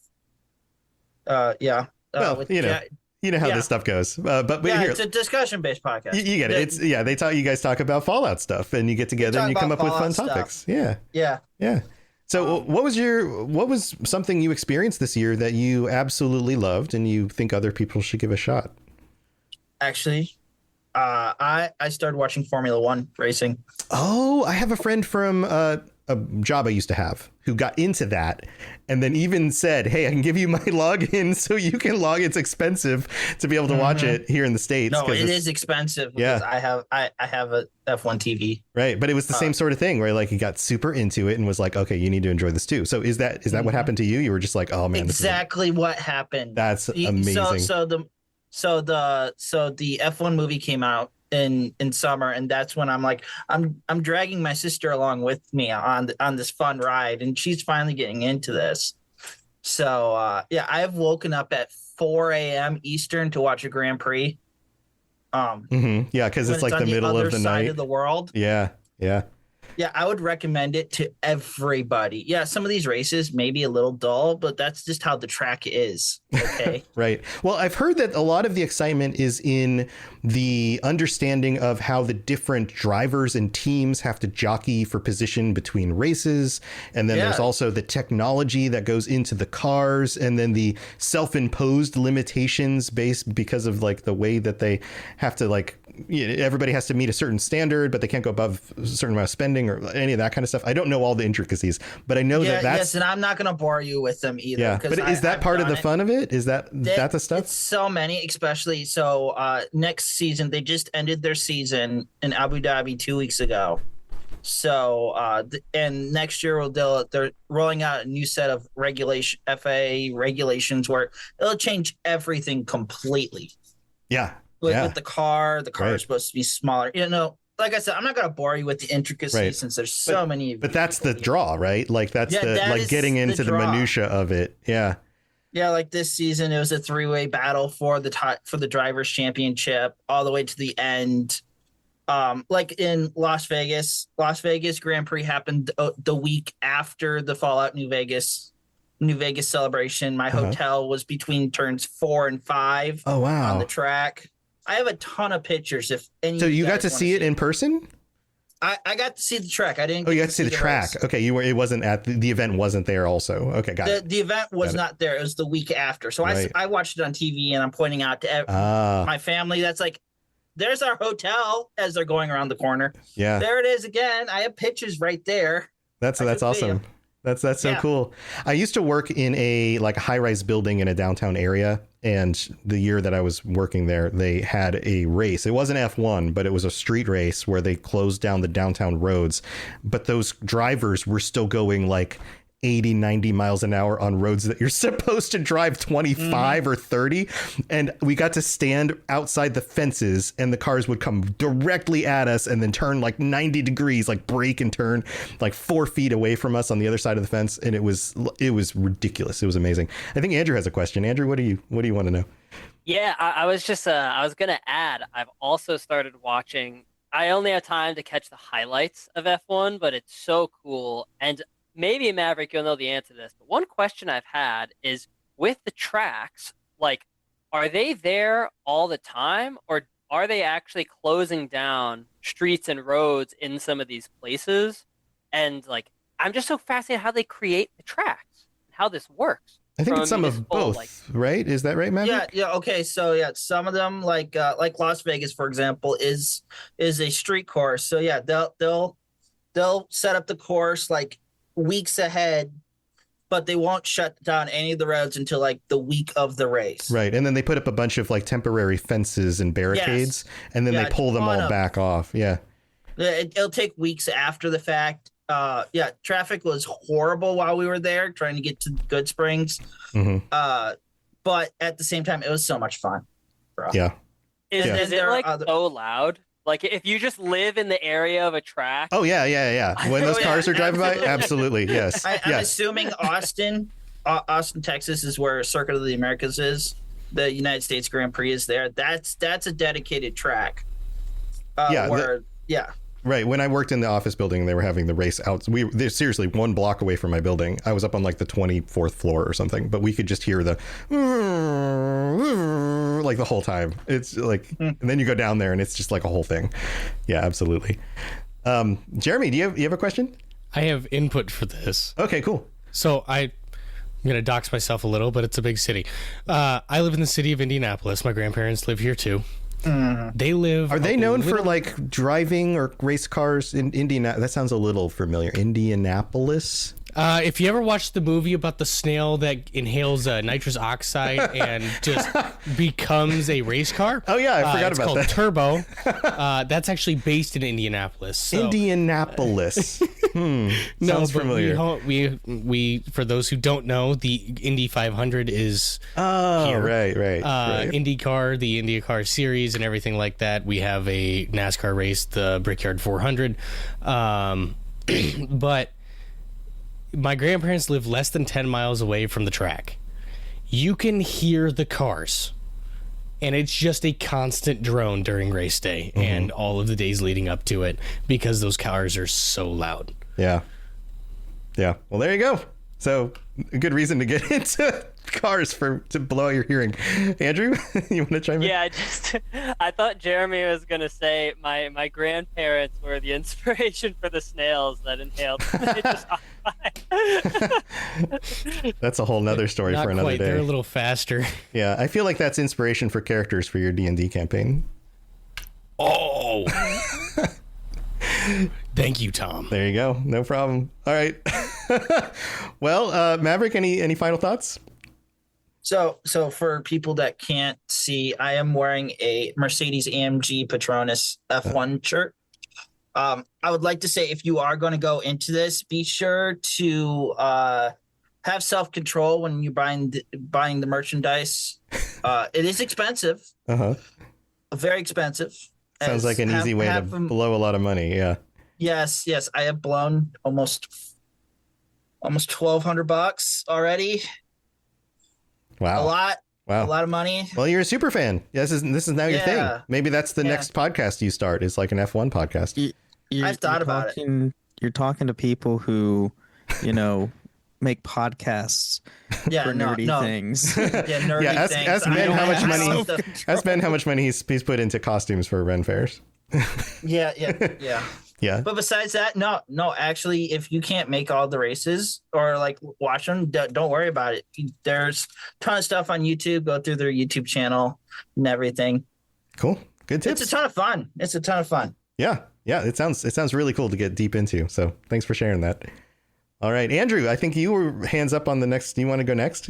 Yeah. Well, you know how this stuff goes. But yeah, here, it's a discussion-based podcast. You get it. You guys talk about Fallout stuff, and you get together and you come up with fun topics. Yeah. So what was something you experienced this year that you absolutely loved and you think other people should give a shot? Actually, I started watching Formula One racing. Oh, I have a friend from a job I used to have who got into that and then even said, hey, I can give you my login so you can log. It's expensive to be able to watch it here in the States. No, it is expensive because I have a F1 TV. Right. But it was the same sort of thing where like he got super into it and was like, OK, you need to enjoy this, too. So is that what happened to you? You were just like, oh, man, exactly what happened. That's amazing. So the F1 movie came out in summer, and that's when I'm like, I'm dragging my sister along with me on this fun ride, and she's finally getting into this. So I've woken up at 4 a.m. Eastern to watch a Grand Prix. Yeah, because it's like the middle of the night of the world. Yeah. Yeah, I would recommend it to everybody. Yeah, some of these races may be a little dull, but that's just how the track is. Okay. Right. Well, I've heard that a lot of the excitement is in the understanding of how the different drivers and teams have to jockey for position between races. And then there's also the technology that goes into the cars, and then the self-imposed limitations based because of like the way that they have to like, everybody has to meet a certain standard, but they can't go above a certain amount of spending or any of that kind of stuff. I don't know all the intricacies, but I know that's... Yes, and I'm not going to bore you with them either. Yeah, but is that part of the fun of it? Is that the stuff? It's so many, especially. So next season, they just ended their season in Abu Dhabi 2 weeks ago. So, and next year they're rolling out a new set of FAA regulations where it'll change everything completely. Yeah. With the car is supposed to be smaller. Like I said, I'm not going to bore you with the intricacies since there's so many. But that's the draw, right? Like that's getting into the minutia of it. Yeah. Yeah, like this season, it was a 3-way battle for the drivers' championship all the way to the end. Like in Las Vegas Grand Prix happened the week after the Fallout New Vegas celebration. My hotel was between turns 4 and 5. Oh wow! On the track. I have a ton of pictures. If any, so you got to see it in person? I got to see the track. I didn't. Oh, you got to see the track. Race. Okay, It wasn't at the event. Wasn't there also? Okay, got it. The event was not there. It was the week after. So I watched it on TV, and I'm pointing out to my family. That's like, there's our hotel as they're going around the corner. Yeah, there it is again. I have pictures right there. That's awesome. That's so cool. I used to work in a high-rise building in a downtown area, and the year that I was working there, they had a race. It wasn't F1, but it was a street race where they closed down the downtown roads. But those drivers were still going like 80, 90 miles an hour on roads that you're supposed to drive 25 or 30. And we got to stand outside the fences, and the cars would come directly at us and then turn like 90 degrees, like brake and turn like 4 feet away from us on the other side of the fence. And it was ridiculous. It was amazing. I think Andrew has a question. Andrew, what do you want to know? Yeah, I was going to add, I've also started watching. I only have time to catch the highlights of F1, but it's so cool. And maybe Maverick, you'll know the answer to this, but one question I've had is with the tracks, like, are they there all the time, or are they actually closing down streets and roads in some of these places? And like, I'm just so fascinated how they create the tracks, how this works. I think it's some of both, right? Is that right, Maverick? Yeah. Okay. So yeah, some of them, like Las Vegas, for example, is a street course. So yeah, they'll set up the course like weeks ahead, but they won't shut down any of the roads until like the week of the race. Right. And then they put up a bunch of like temporary fences and barricades, and then they pull them all back off. Yeah. It'll take weeks after the fact. Traffic was horrible while we were there trying to get to Good Springs. But at the same time, it was so much fun. Bro. Yeah. Is it like so loud? Like if you just live in the area of a track. Oh yeah. When those cars are driving by, absolutely, yes. I'm assuming Austin, Texas is where Circuit of the Americas is. The United States Grand Prix is there. That's a dedicated track. Right. When I worked in the office building, they were having the race out. They're seriously 1 block away from my building. I was up on like the 24th floor or something, but we could just hear the like the whole time. It's like, and then you go down there and it's just like a whole thing. Yeah, absolutely. Jeremy, do you have a question? I have input for this. Okay, cool. So I'm going to dox myself a little, but it's a big city. I live in the city of Indianapolis. My grandparents live here too. They live. Are they known for like driving or race cars in Indiana? That sounds a little familiar. Indianapolis. If you ever watched the movie about the snail that inhales nitrous oxide and just becomes a race car. Oh yeah, I forgot about that. It's called Turbo. That's actually based in Indianapolis. So. Indianapolis. Sounds familiar. We for those who don't know, the Indy 500 is here. Right. IndyCar, the IndyCar series, and everything like that. We have a NASCAR race, the Brickyard 400, but. My grandparents live less than 10 miles away from the track. You can hear the cars and it's just a constant drone during race day and all of the days leading up to it because those cars are so loud. Yeah. Well, there you go. So a good reason to get into cars to blow out your hearing. Andrew, you want to chime in? Yeah, I thought Jeremy was gonna say my grandparents were the inspiration for the snails that inhaled. They just That's a whole nother story Not for another quite. day. They're a little faster. Yeah, I feel like that's inspiration for characters for your D&D campaign. Oh. Thank you, Tom. There you go. No problem. All right. Well, Maverick, any final thoughts? So for people that can't see, I am wearing a Mercedes AMG Patronus F1 shirt. I would like to say, if you are going to go into this, be sure to have self-control when you're buying the merchandise. It is expensive. Very expensive. Sounds like an easy way to blow a lot of money. Yeah. Yes. I have blown almost $1,200 already. Wow. A lot. Wow. A lot of money. Well, you're a super fan. This is now your thing. Maybe that's the next podcast you start. Is like an F1 podcast. I've thought about it. You're talking to people who, make podcasts for nerdy things. Nerdy things. Ask Ben how much money. Ask Ben how much money he's put into costumes for Ren fairs. Yeah. Yeah. But besides that, no. Actually, if you can't make all the races or like watch them, don't worry about it. There's a ton of stuff on YouTube. Go through their YouTube channel and everything. Cool. Good tips. It's a ton of fun. Yeah. It sounds really cool to get deep into. So thanks for sharing that. All right, Andrew, I think you were hands up on the next. Do you want to go next?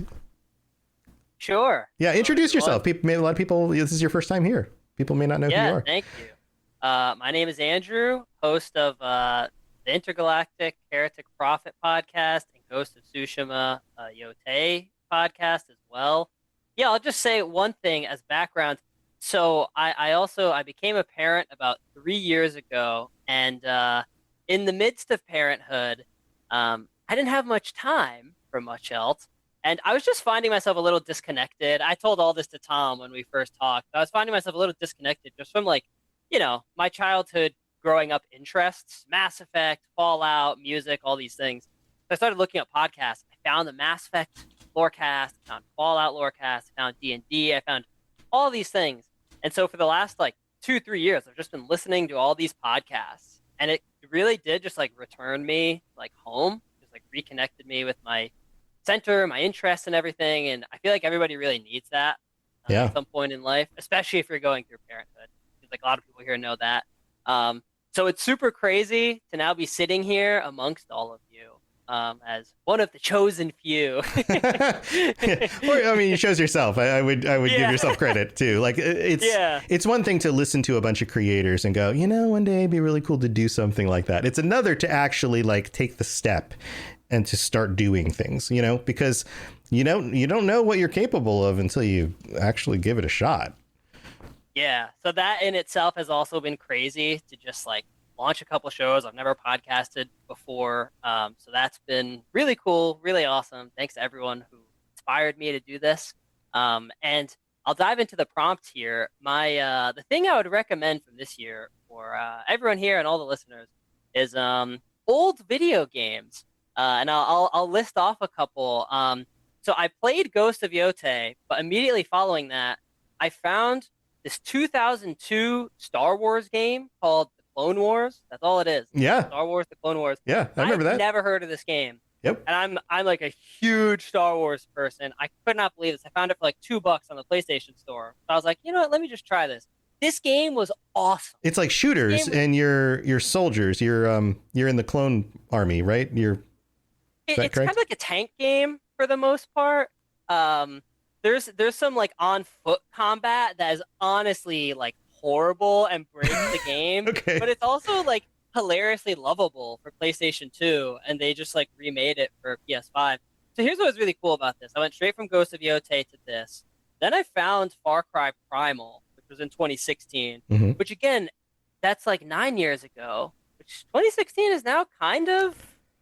Sure. Yeah, introduce yourself. Maybe a lot of people, this is your first time here. People may not know who you are. Thank you. My name is Andrew, host of the Intergalactic Heretic Prophet podcast and Ghost of Tsushima Yotei podcast as well. Yeah, I'll just say one thing as background. So I became a parent about 3 years ago, and in the midst of parenthood, I didn't have much time for much else. And I was just finding myself a little disconnected. I told all this to Tom when we first talked. I was finding myself a little disconnected just from my childhood growing up interests, Mass Effect, Fallout, music, all these things. So I started looking up podcasts. I found the Mass Effect Lorecast, I found Fallout Lorecast, I found D&D, I found all these things. And so for the last 2-3 years, I've just been listening to all these podcasts. And it really did just return me home, just reconnected me with my center, my interests and everything. And I feel like everybody really needs that at some point in life, especially if you're going through parenthood. Because a lot of people here know that. So it's super crazy to now be sitting here amongst all of you as one of the chosen few. Or, you chose yourself. I would give yourself credit too. It's one thing to listen to a bunch of creators and go, one day it'd be really cool to do something like that. It's another to actually take the step and to start doing things, because you don't know what you're capable of until you actually give it a shot. Yeah. So that in itself has also been crazy to just launch a couple shows. I've never podcasted before. So that's been really cool, really awesome. Thanks to everyone who inspired me to do this. And I'll dive into the prompt here. The thing I would recommend from this year for everyone here and all the listeners is old video games. And I'll list off a couple. So I played Ghost of Yotei, but immediately following that, I found this 2002 Star Wars game called The Clone Wars. That's all it is. Yeah. Star Wars, The Clone Wars. Yeah, I remember that. I've never heard of this game. Yep. And I'm a huge Star Wars person. I could not believe this. I found it for $2 on the PlayStation Store. So I was like, you know what? Let me just try this. This game was awesome. It's like shooters, and you're soldiers. You're in the clone army, right? It's kind of like a tank game for the most part. There's some on foot combat that is honestly horrible and breaks the game. Okay. But it's also hilariously lovable for PlayStation 2, and they just remade it for PS5. So here's what was really cool about this. I went straight from Ghost of Yotei to this. Then I found Far Cry Primal, which was in 2016, which again, that's 9 years ago, which 2016 is now kind of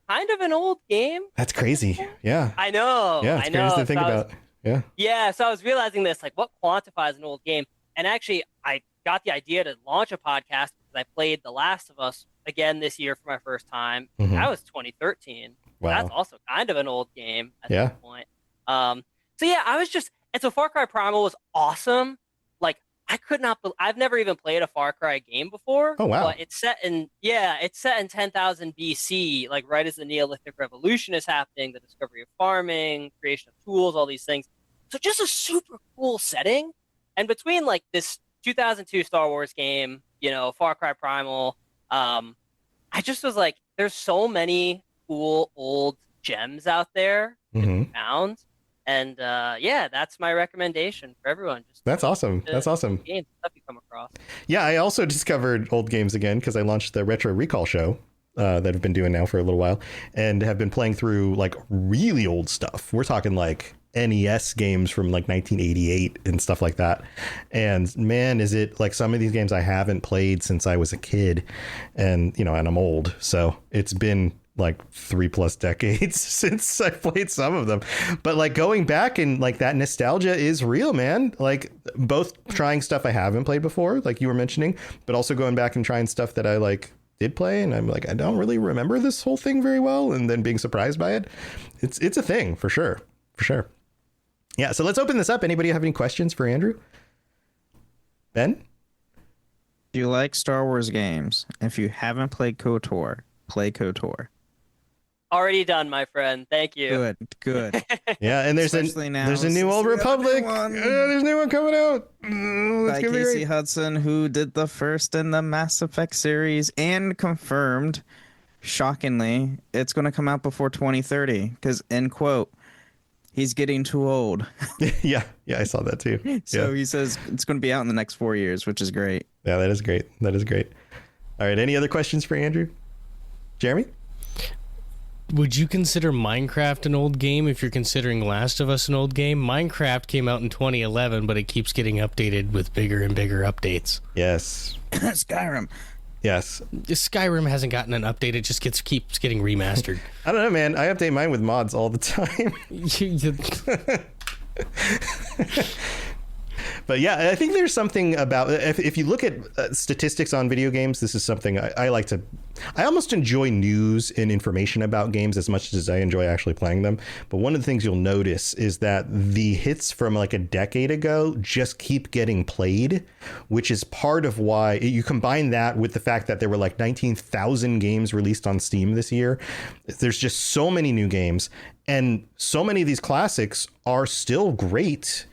an old game. That's crazy. Yeah. I know. Yeah, it's I know. crazy to think about. Yeah. Yeah, so I was realizing this, like, what quantifies an old game? And actually, I got the idea to launch a podcast because I played The Last of Us again this year for my first time. Mhm. That was 2013. Wow. That's also kind of an old game at Yeah. this point. So yeah, and so Far Cry Primal was awesome. Like, I could not, I've never even played a Far Cry game before. Oh, wow. But it's set in 10,000 BC, like right as the Neolithic Revolution is happening, the discovery of farming, creation of tools, all these things. So just a super cool setting. And between like this 2002 Star Wars game, Far Cry Primal, I just was like, there's so many cool old gems out there to be found. And that's my recommendation for everyone. That's awesome. That's awesome. Games, stuff you come across. Yeah, I also discovered old games again because I launched the Retro Recall show that I've been doing now for a little while and have been playing through like really old stuff. We're talking like NES games from like 1988 and stuff like that. And man, is it like some of these games I haven't played since I was a kid, and and I'm old. So it's been like 3+ decades since I played some of them, but like going back and like that nostalgia is real, man. Like both trying stuff I haven't played before, like you were mentioning, but also going back and trying stuff that I like did play. And I'm like, I don't really remember this whole thing very well. And then being surprised by it. It's a thing for sure. For sure. Yeah. So let's open this up. Anybody have any questions for Andrew? Ben? Do you like Star Wars games? If you haven't played KOTOR, play KOTOR. Already done, my friend. Thank you. Good. Yeah, and there's a new Old Republic. There's a new one coming out. By Casey Hudson, who did the first in the Mass Effect series and confirmed, shockingly, it's going to come out before 2030 because, end quote, he's getting too old. Yeah, I saw that too. So he says it's going to be out in the next 4 years, which is great. Yeah, that is great. All right, any other questions for Andrew? Jeremy? Would you consider Minecraft an old game if you're considering Last of Us an old game? Minecraft came out in 2011, but it keeps getting updated with bigger and bigger updates. Yes. Skyrim. Yes. Skyrim hasn't gotten an update. It just keeps getting remastered. I don't know, man. I update mine with mods all the time. But yeah, I think there's something about if you look at statistics on video games, this is something I like to. I almost enjoy news and information about games as much as I enjoy actually playing them. But one of the things you'll notice is that the hits from like a decade ago just keep getting played, which is part of why you combine that with the fact that there were like 19,000 games released on Steam this year. There's just so many new games, and so many of these classics are still great,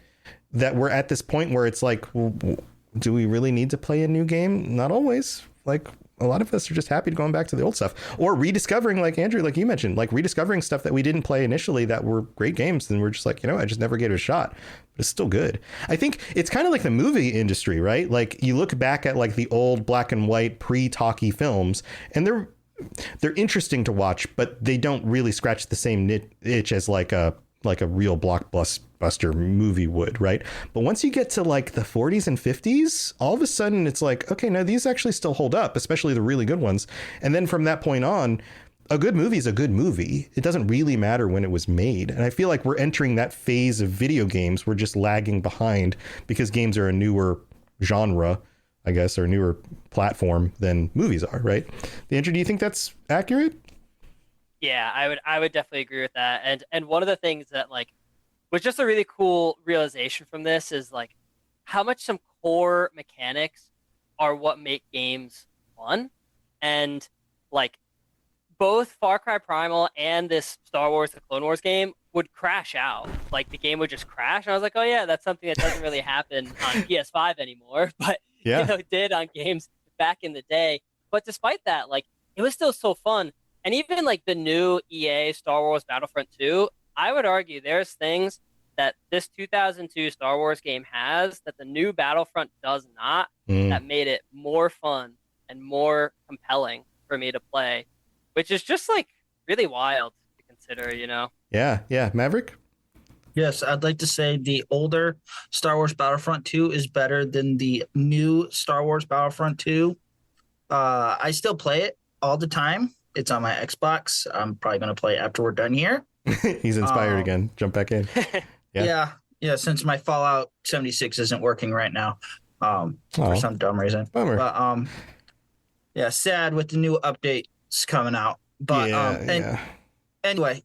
that we're at this point where it's like, do we really need to play a new game? Not always. Like a lot of us are just happy to going back to the old stuff or rediscovering, like Andrew, like you mentioned, like rediscovering stuff that we didn't play initially that were great games. And we're just like, I just never gave it a shot, but it's still good. I think it's kind of like the movie industry, right? Like you look back at like the old black and white pre-talkie films, and they're interesting to watch, but they don't really scratch the same itch as like a real blockbuster movie would, right? But once you get to like the 40s and 50s, all of a sudden it's like, okay, no, these actually still hold up, especially the really good ones. And then from that point on, a good movie is a good movie. It doesn't really matter when it was made. And I feel like we're entering that phase of video games. We're just lagging behind because games are a newer genre, I guess, or a newer platform than movies are, right? Andrew, do you think that's accurate? Yeah, I would definitely agree with that. And one of the things that like was just a really cool realization from this is like how much some core mechanics are what make games fun. And like both Far Cry Primal and this Star Wars The Clone Wars game would crash out. Like the game would just crash. And I was like, oh yeah, that's something that doesn't really happen on PS5 anymore, but it did on games back in the day. But despite that, like it was still so fun. And even like the new EA Star Wars Battlefront 2, I would argue there's things that this 2002 Star Wars game has that the new Battlefront does not, that made it more fun and more compelling for me to play, which is just like really wild to consider, Yeah. Maverick? Yes, I'd like to say the older Star Wars Battlefront 2 is better than the new Star Wars Battlefront 2. I still play it all the time. It's on my Xbox. I'm probably going to play it after we're done here. He's inspired again. Jump back in. Yeah. since my Fallout 76 isn't working right now, for some dumb reason. Bummer. But sad with the new updates coming out. But anyway,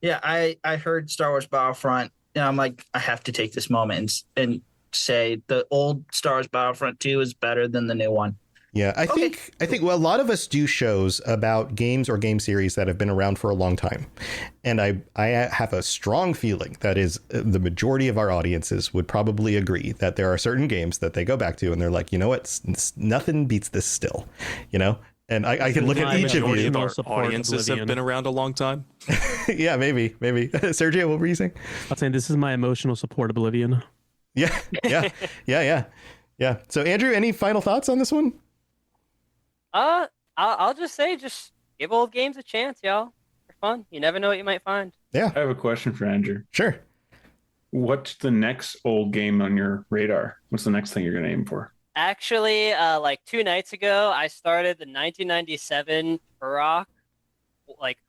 I heard Star Wars Battlefront, and I'm like, I have to take this moment and say the old Star Wars Battlefront 2 is better than the new one. Yeah, I think a lot of us do shows about games or game series that have been around for a long time. And I have a strong feeling that is the majority of our audiences would probably agree that there are certain games that they go back to and they're like, you know what, nothing beats this still, you know? And I can look at each of you. Our audiences have been around a long time. Yeah, maybe. Sergio, what were you saying? I was saying this is my emotional support Oblivion. Yeah. So Andrew, any final thoughts on this one? I'll just say, just give old games a chance, y'all. They're fun. You never know what you might find. Yeah. I have a question for Andrew. Sure. What's the next old game on your radar? What's the next thing you're going to aim for? Actually, like 2 nights ago, I started the 1997 Turok,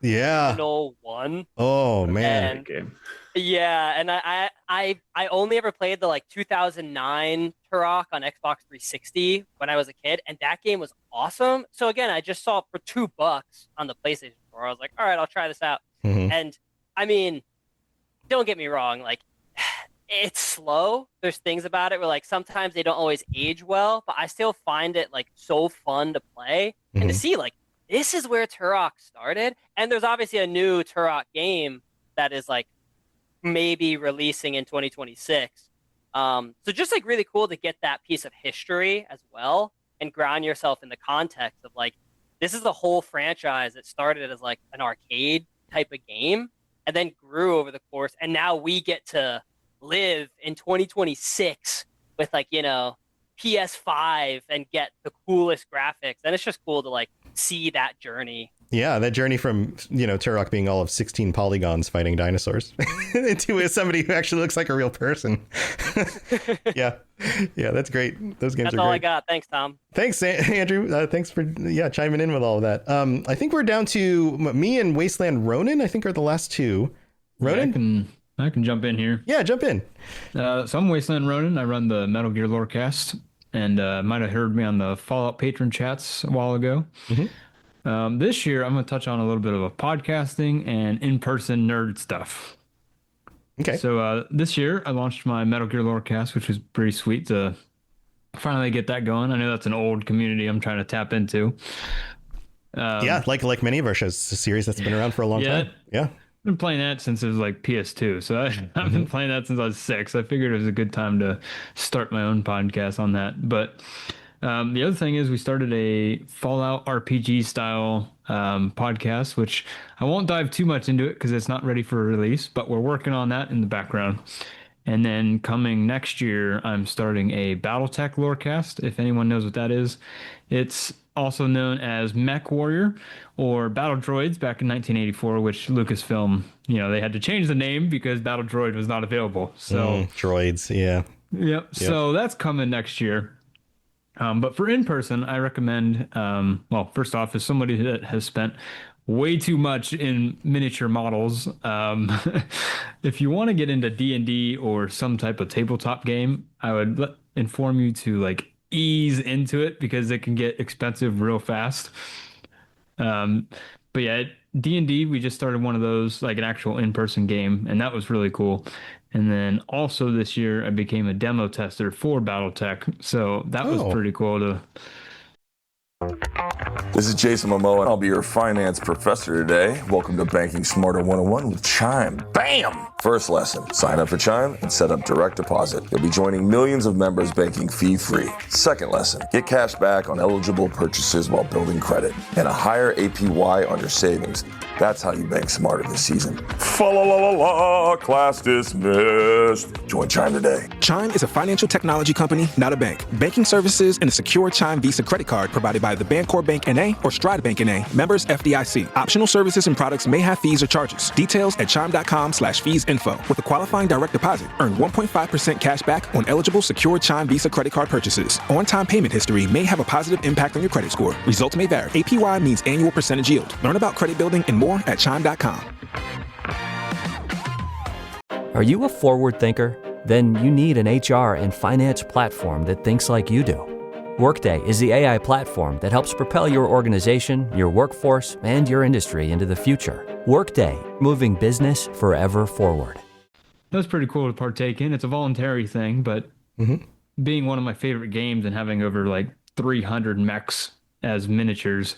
original one. Oh man. And I only ever played the 2009 Turok on Xbox 360 when I was a kid, and that game was awesome. So again, I just saw it for $2 on the PlayStation Store. I was like, all right, I'll try this out. Mm-hmm. And I mean, don't get me wrong, it's slow. There's things about it where sometimes they don't always age well, but I still find it so fun to play and to see this is where Turok started. And there's obviously a new Turok game that is maybe releasing in 2026. So just really cool to get that piece of history as well and ground yourself in the context of this is the whole franchise that started as an arcade type of game and then grew over the course. And now we get to live in 2026 with PS5 and get the coolest graphics. And it's just cool to see that journey. Yeah, that journey from, Turok being all of 16 polygons fighting dinosaurs into somebody who actually looks like a real person. Yeah, that's great. Those games that's are all great. I got. Thanks, Tom. Thanks, Andrew. Thanks for chiming in with all of that. I think we're down to me and Wasteland Ronin, I think, are the last two. Ronin? Yeah, I can jump in here. Yeah, jump in. So I'm Wasteland Ronin. I run the Metal Gear Lorecast, and might have heard me on the Fallout patron chats a while ago. Mm-hmm. This year, I'm going to touch on a little bit of a podcasting and in-person nerd stuff. Okay. So this year, I launched my Metal Gear Lorecast, which was pretty sweet to finally get that going. I know that's an old community I'm trying to tap into. Like many of our shows, it's a series that's been around for a long time. Yeah. I've been playing that since it was PS2, so I've been playing that since I was 6. I figured it was a good time to start my own podcast on that. But the other thing is we started a Fallout RPG style podcast, which I won't dive too much into it because it's not ready for release, but we're working on that in the background. And then coming next year, I'm starting a Battletech Lorecast, if anyone knows what that is. It's also known as Mech Warrior or Battle Droids back in 1984, which Lucasfilm, they had to change the name because Battle Droid was not available. So droids, yeah. Yep. So that's coming next year. But for in-person, I recommend, first off, as somebody that has spent way too much in miniature models, if you want to get into D&D or some type of tabletop game, I would inform you to ease into it because it can get expensive real fast. But yeah, D&D, we just started one of those, an actual in-person game, and that was really cool. And then also this year, I became a demo tester for Battletech, so that was pretty cool to... This is Jason Momoa, and I'll be your finance professor today. Welcome to Banking Smarter 101 with Chime. Bam! First lesson, sign up for Chime and set up direct deposit. You'll be joining millions of members banking fee-free. Second lesson, get cash back on eligible purchases while building credit and a higher APY on your savings. That's how you bank smarter this season. Fa-la-la-la-la, class dismissed. Join Chime today. Chime is a financial technology company, not a bank. Banking services and a secure Chime Visa credit card provided by the Bancorp Bank N.A. or Stride Bank N.A. Members FDIC. Optional services and products may have fees or charges. Details at chime.com/fees-info. With a qualifying direct deposit, earn 1.5% cash back on eligible secure Chime Visa credit card purchases. On-time payment history may have a positive impact on your credit score. Results may vary. APY means annual percentage yield. Learn about credit building and more at chime.com. Are you a forward thinker? Then you need an HR and finance platform that thinks like you do. Workday is the AI platform that helps propel your organization, your workforce, and your industry into the future. Workday, moving business forever forward. That's pretty cool to partake in. It's a voluntary thing, but being one of my favorite games and having over like 300 mechs as miniatures,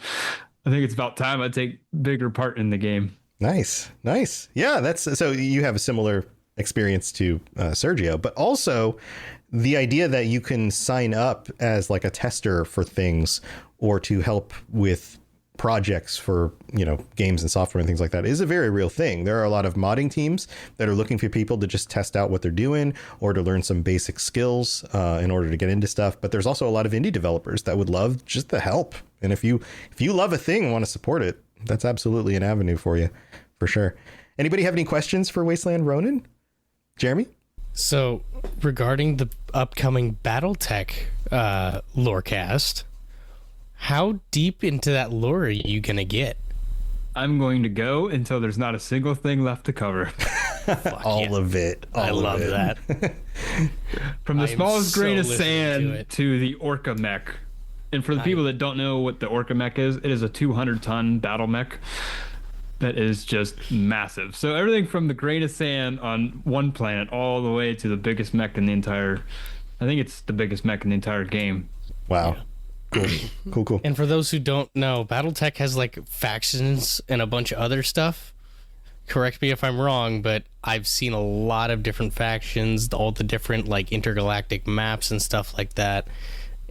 I think it's about time I take bigger part in the game. Nice. Yeah, that's so you have a similar experience to Sergio, but also the idea that you can sign up as like a tester for things or to help with projects for, games and software and things like that is a very real thing. There are a lot of modding teams that are looking for people to just test out what they're doing or to learn some basic skills in order to get into stuff. But there's also a lot of indie developers that would love just the help. And if you love a thing and want to support it, that's absolutely an avenue for you, for sure. Anybody have any questions for Wasteland Ronin? Jeremy? So regarding the upcoming Battletech lorecast, how deep into that lore are you going to get? I'm going to go until there's not a single thing left to cover. All of it. I love that. From the smallest grain of sand to the Orca mech. And for the people that don't know what the Orca mech is, it is a 200-ton battle mech that is just massive. So everything from the grain of sand on one planet all the way to the biggest mech in the entire... I think it's the biggest mech in the entire game. Wow. Yeah. Cool. And for those who don't know, Battletech has like factions and a bunch of other stuff. Correct me if I'm wrong, but I've seen a lot of different factions, all the different like intergalactic maps and stuff like that.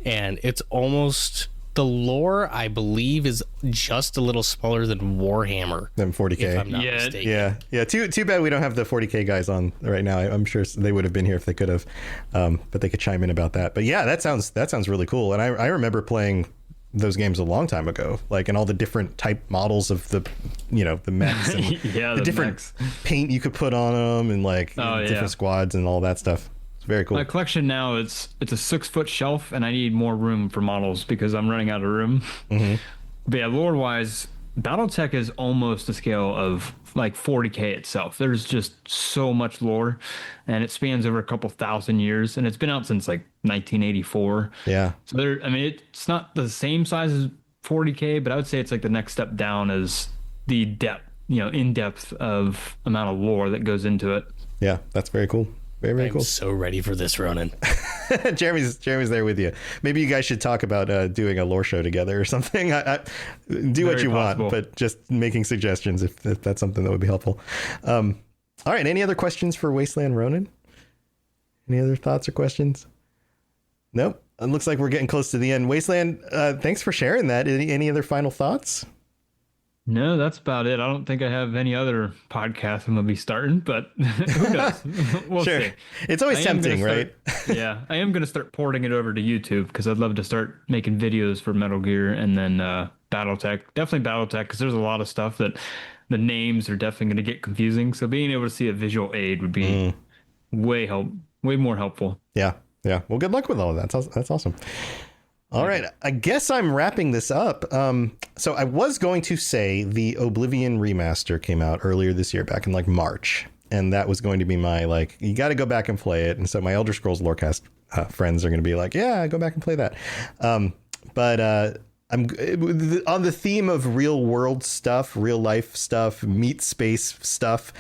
And it's almost... The lore, I believe, is just a little smaller than Warhammer. Than 40K. If I'm not mistaken. Yeah. Too bad we don't have the 40K guys on right now. I'm sure they would have been here if they could have, but they could chime in about that. But yeah, that sounds really cool. And I remember playing those games a long time ago, like, and all the different type models of the mechs and the different mechs. paint you could put on them and like different squads and all that stuff. It's very cool. My collection now, it's a 6-foot shelf, and I need more room for models because I'm running out of room. But yeah, lore-wise, Battletech is almost the scale of like 40K itself. There's just so much lore, and it spans over a couple thousand years, and it's been out since like 1984. Yeah. So it's not the same size as 40K, but I would say it's like the next step down as the depth, in depth of amount of lore that goes into it. Yeah, that's very cool. Very cool. I'm so ready for this, Ronin. Jeremy's there with you. Maybe you guys should talk about doing a lore show together or something. Do what you want, but just making suggestions if that's something that would be helpful. All right. Any other questions for Wasteland Ronin? Any other thoughts or questions? Nope. It looks like we're getting close to the end. Wasteland, thanks for sharing that. Any other final thoughts? No, that's about it. I don't think I have any other podcast I'm going to be starting, but who knows? We'll see. It's always tempting, right? Yeah, I am going to start porting it over to YouTube because I'd love to start making videos for Metal Gear and then Battletech. Definitely Battletech because there's a lot of stuff that the names are definitely going to get confusing. So being able to see a visual aid would be way more helpful. Yeah. Well, good luck with all of that. That's awesome. All right. I guess I'm wrapping this up. So I was going to say the Oblivion remaster came out earlier this year, back in like March. And that was going to be my, like, you got to go back and play it. And so my Elder Scrolls Lorecast friends are going to be like, yeah, go back and play that. But I'm on the theme of real world stuff, real life stuff, meat space stuff.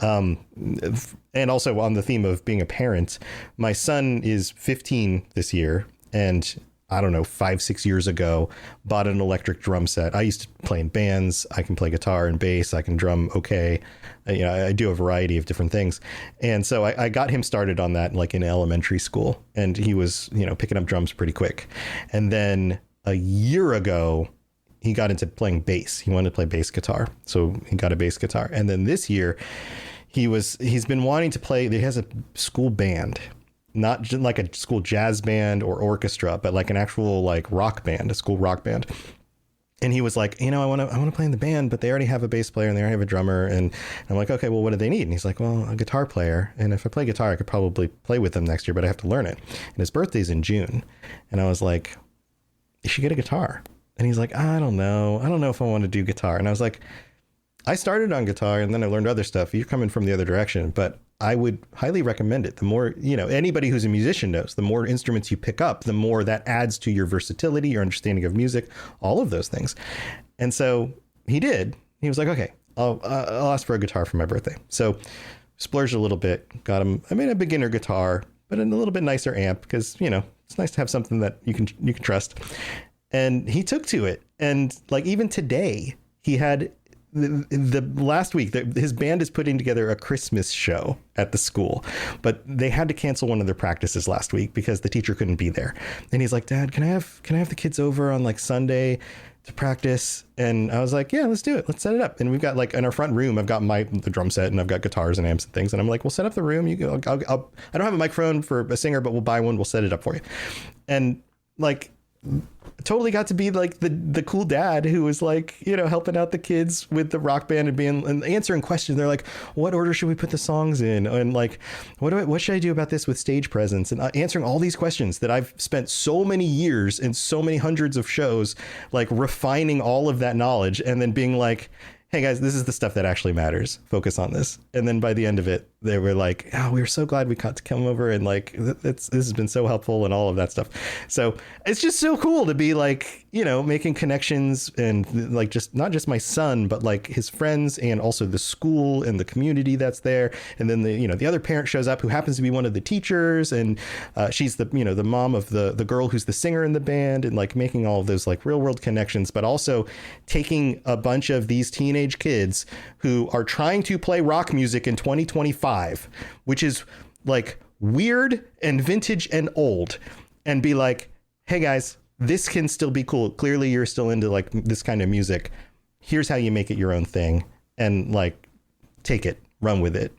And also on the theme of being a parent. My son is 15 this year, and I don't know, 5-6 years ago, bought an electric drum set. I used to play in bands. I can play guitar and bass. I can drum okay. I do a variety of different things. And so I got him started on that like in elementary school. And he was, picking up drums pretty quick. And then a year ago, he got into playing bass. He wanted to play bass guitar. So he got a bass guitar. And then this year, he's been wanting to play. He has a school band. Not just like a school jazz band or orchestra, but like an actual like rock band, a school rock band. And he was like, I want to play in the band, but they already have a bass player and they already have a drummer. And I'm like, okay, well, what do they need? And he's like, well, a guitar player. And if I play guitar, I could probably play with them next year, but I have to learn it. And his birthday's in June. And I was like, you should get a guitar. And he's like, I don't know if I want to do guitar. And I was like, I started on guitar and then I learned other stuff. You're coming from the other direction, but I would highly recommend it. The more, anybody who's a musician knows, the more instruments you pick up, the more that adds to your versatility, your understanding of music, all of those things. And so he did. He was like, okay, I'll ask for a guitar for my birthday. So splurged a little bit, got him, a beginner guitar, but a little bit nicer amp because, it's nice to have something that you can trust. And he took to it. And like even today, he had the last week, his band is putting together a Christmas show at the school, but they had to cancel one of their practices last week because the teacher couldn't be there. And he's like, Dad, can I have the kids over on like Sunday to practice? And I was like, yeah, let's do it. Let's set it up. And we've got like in our front room, I've got the drum set and I've got guitars and amps and things. And I'm like, we'll set up the room. You go, I don't have a microphone for a singer, but we'll buy one. We'll set it up for you. And like, totally got to be like the cool dad who was like, helping out the kids with the rock band and answering questions. They're like, what order should we put the songs in? And like, what should I do about this with stage presence? And answering all these questions that I've spent so many years and so many hundreds of shows, like refining all of that knowledge and then being like, hey guys, this is the stuff that actually matters. Focus on this. And then by the end of it, they were like, oh, we were so glad we got to come over and like, this has been so helpful and all of that stuff. So it's just so cool to be like, making connections and like just not just my son, but like his friends and also the school and the community that's there. And then the other parent shows up who happens to be one of the teachers. And she's the mom of the girl who's the singer in the band, and like making all of those like real world connections, but also taking a bunch of these teenage kids who are trying to play rock music in 2025, which is like weird and vintage and old, and be like, hey guys, this can still be cool. Clearly you're still into like this kind of music. Here's how you make it your own thing, and like take it, run with it.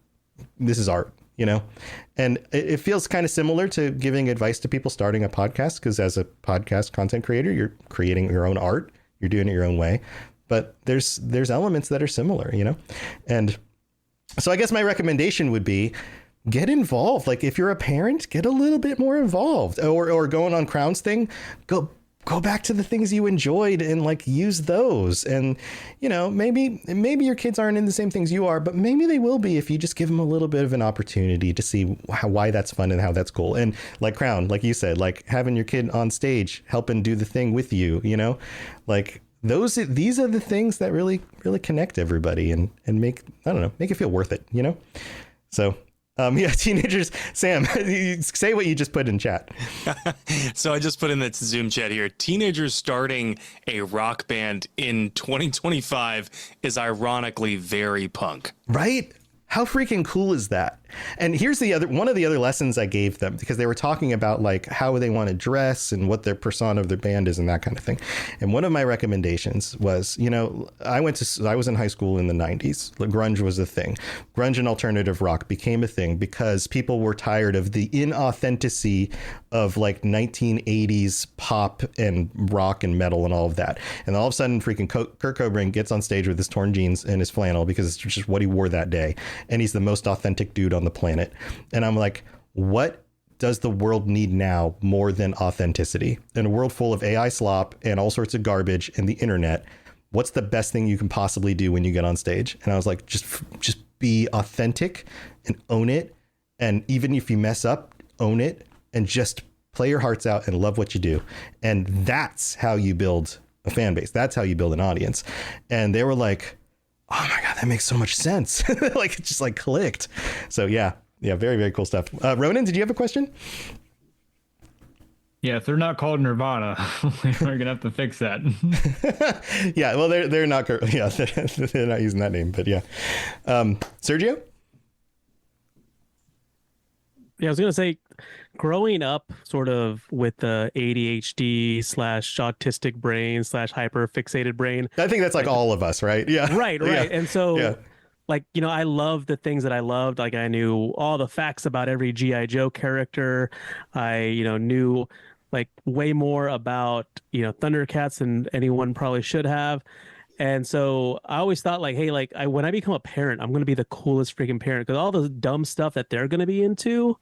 This is art, and it feels kind of similar to giving advice to people starting a podcast, because as a podcast content creator, you're creating your own art, you're doing it your own way. But there's elements that are similar, and so I guess my recommendation would be get involved. Like if you're a parent, get a little bit more involved, or going on Crown's thing, go back to the things you enjoyed and like use those. And, maybe your kids aren't in the same things you are, but maybe they will be if you just give them a little bit of an opportunity to see why that's fun and how that's cool. And like Crown, like you said, like having your kid on stage, helping do the thing with you, like these are the things that really connect everybody and make it feel worth it, So teenagers. Sam, say what you just put in chat. So I just put in the Zoom chat here. Teenagers starting a rock band in 2025 is ironically very punk. Right? How freaking cool is that? And here's one of the other lessons I gave them, because they were talking about like how they want to dress and what their persona of their band is and that kind of thing. And one of my recommendations was, I was in high school in the 90s. Grunge was a thing. Grunge and alternative rock became a thing because people were tired of the inauthenticity of like 1980s pop and rock and metal and all of that. And all of a sudden freaking Kurt Cobain gets on stage with his torn jeans and his flannel because it's just what he wore that day. And he's the most authentic dude on the planet. And I'm like, what does the world need now more than authenticity? In a world full of AI slop and all sorts of garbage and the internet, what's the best thing you can possibly do when you get on stage? And I was like, just be authentic and own it. And even if you mess up, own it and just play your hearts out and love what you do. And that's how you build a fan base. That's how you build an audience. And they were like, oh my God, that makes so much sense. Like it just like clicked. So yeah, very, very cool stuff. Ronan, did you have a question? Yeah, if they're not called Nirvana, we're gonna have to fix that. Yeah, well, they're not. Yeah, they're not using that name, but yeah. Sergio? Yeah, I was gonna say, growing up sort of with the ADHD / autistic brain / hyper fixated brain. I think that's like all of us, right? Yeah. Right. Yeah. And so yeah. Like, I love the things that I loved. Like I knew all the facts about every G.I. Joe character. I, knew like way more about, Thundercats than anyone probably should have. And so I always thought like, hey, like when I become a parent, I'm going to be the coolest freaking parent, because all the dumb stuff that they're going to be into,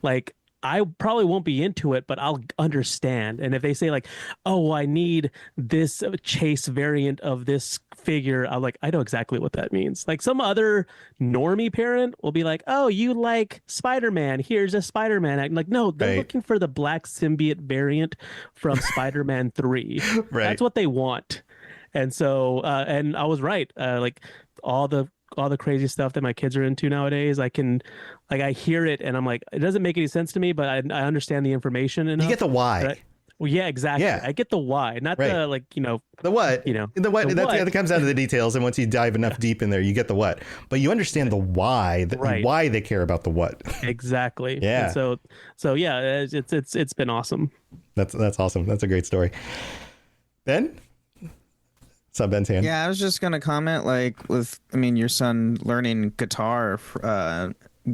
like I probably won't be into it, but I'll understand. And if they say like, oh, I need this chase variant of this figure, I'm like, I know exactly what that means. Like some other normie parent will be like, oh, you like Spider-Man, here's a Spider-Man act. Like, no, they're looking for the black symbiote variant from Spider-Man 3. Right. That's what they want. And so and I was right. Like all the crazy stuff that my kids are into nowadays, I hear it and I'm like, it doesn't make any sense to me, but I understand the information enough. You get the why. Well, yeah, exactly. Yeah. I get the why, not the like, the what. The what. That comes down to the details, and once you dive enough deep in there, you get the what. But you understand the why. Why they care about the what. Exactly. Yeah. And so yeah, it's been awesome. That's awesome. That's a great story. Ben. What's up, Ben's hand? Yeah, I was just gonna comment your son learning guitar,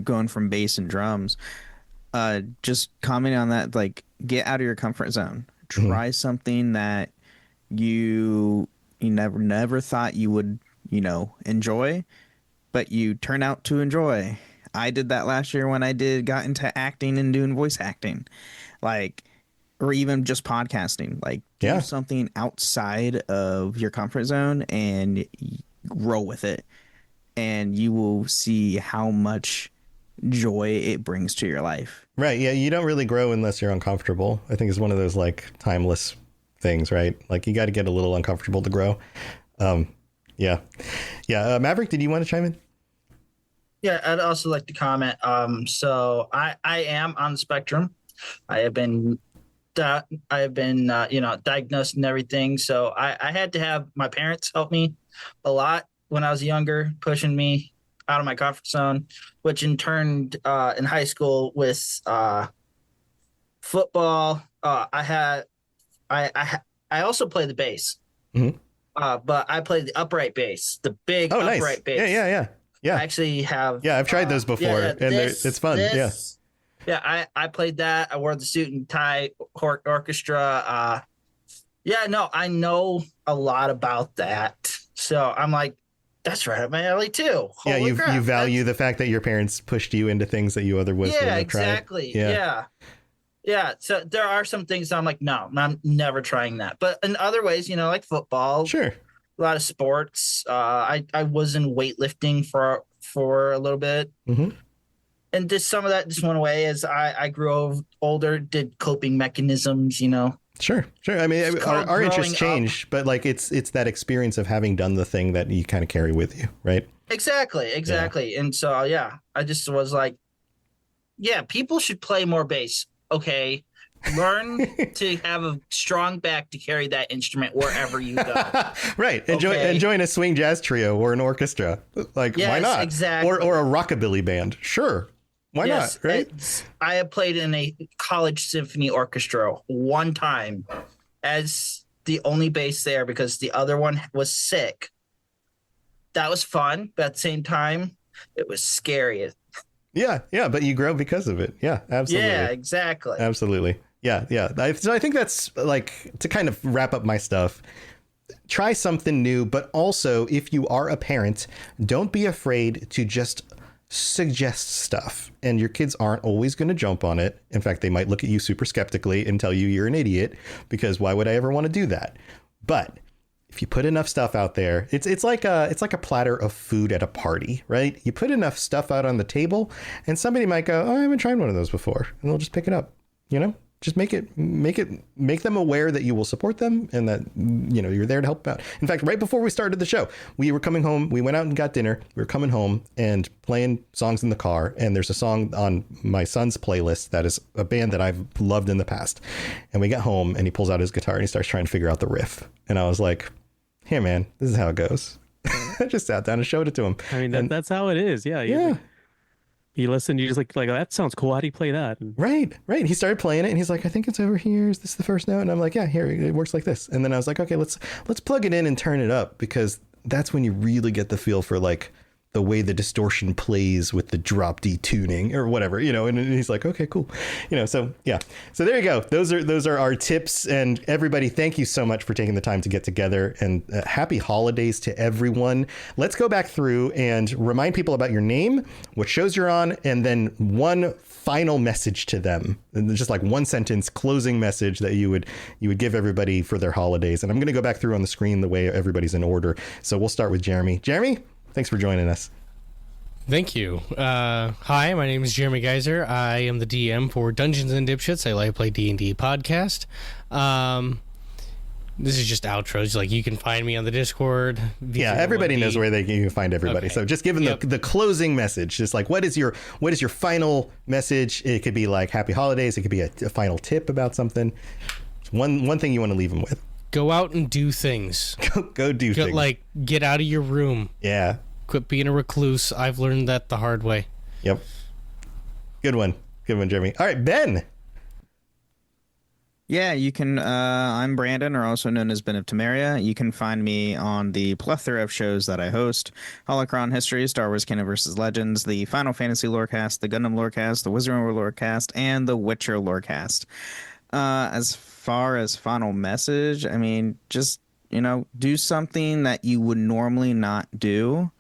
going from bass and drums. Just commenting on that, like, get out of your comfort zone. Try something that you never thought you would, enjoy, but you turn out to enjoy. I did that last year when I got into acting and doing voice acting, or even just podcasting. Like, do something outside of your comfort zone and grow with it, and you will see how much joy it brings to your life. Right. Yeah. You don't really grow unless you're uncomfortable. I think it's one of those like timeless things, right? Like you got to get a little uncomfortable to grow. Yeah. Maverick, did you want to chime in? Yeah, I'd also like to comment. So I am on the spectrum. I have been diagnosed and everything. So I had to have my parents help me a lot when I was younger, pushing me out of my comfort zone, which in turn in high school with football, I also played the bass, but I played the upright bass, the big upright bass. Yeah. I actually have. Yeah, I've tried those before, and it's fun. Yeah, I played that. I wore the suit and tie orchestra. I know a lot a that. So I'm like, that's right up my alley too. Holy crap, you value the fact that your parents pushed you into things that you otherwise wouldn't have tried. Exactly. Yeah. So there are some things I'm like, no, I'm never trying that. But in other ways, like football, sure, a lot of sports. I was in weightlifting for a little bit. And just some of that just went away as I grew older, did coping mechanisms, Sure. I mean, our interests change, but like it's that experience of having done the thing that you kind of carry with you, right? Exactly. Yeah. And so, I just was like, people should play more bass. Okay. Learn to have a strong back to carry that instrument wherever you go. Right. Join a swing jazz trio or an orchestra. Like, why not? Exactly. Or a rockabilly band. Sure. Why not? Right. I have played in a college symphony orchestra one time as the only bass there because the other one was sick. That was fun, but at the same time, it was scary. Yeah, but you grow because of it. Yeah, absolutely. Yeah, exactly. Absolutely. Yeah. So I think that's like to kind of wrap up my stuff. Try something new, but also if you are a parent, don't be afraid to just suggest stuff, and your kids aren't always going to jump on it. In fact, they might look at you super skeptically and tell you you're an idiot because why would I ever want to do that? But if you put enough stuff out there, it's like a platter of food at a party, right? You put enough stuff out on the table and somebody might go, oh, I haven't tried one of those before, and they'll just pick it up. Just make them aware that you will support them and that, you're there to help out. In fact, right before we started the show, we were coming home. We went out and got dinner. We were coming home and playing songs in the car. And there's a song on my son's playlist that is a band that I've loved in the past. And we got home and he pulls out his guitar and he starts trying to figure out the riff. And I was like, here, man, this is how it goes. I just sat down and showed it to him. I mean, that's how it is. Yeah. You listen, you just like that sounds cool. How do you play that? Right. He started playing it and he's like, I think it's over here. Is this the first note? And I'm like, yeah, here, it works like this. And then I was like, okay, let's plug it in and turn it up, because that's when you really get the feel for like the way the distortion plays with the drop D tuning or whatever, and he's like, okay, cool. So yeah. So there you go. Those are our tips. And everybody, thank you so much for taking the time to get together, and happy holidays to everyone. Let's go back through and remind people about your name, what shows you're on, and then one final message to them. And just like one sentence closing message that you would give everybody for their holidays. And I'm going to go back through on the screen the way everybody's in order. So we'll start with Jeremy. Jeremy, thanks for joining us. Thank you. Hi, my name is Jeremy Geyser. I am the DM for Dungeons and Dipshits, a live play D&D podcast. This is just outros. Like, you can find me on the Discord. Yeah, everybody knows where you can find everybody. Okay. So just give them the closing message. Just like, what is your final message? It could be like happy holidays. It could be a final tip about something. One thing you want to leave them with. Go out and do things. Go do things. Like, get out of your room. Yeah. Quit being a recluse. I've learned that the hard way. Yep. Good one, Jeremy. All right, Ben. Yeah, you can. I'm Brandon, or also known as Ben of Temeria. You can find me on the plethora of shows that I host: Holocron History, Star Wars Canon vs. Legends, the Final Fantasy Lorecast, the Gundam Lorecast, the Wizarding World Lorecast, and the Witcher Lorecast. As far as final message, I mean, just, do something that you would normally not do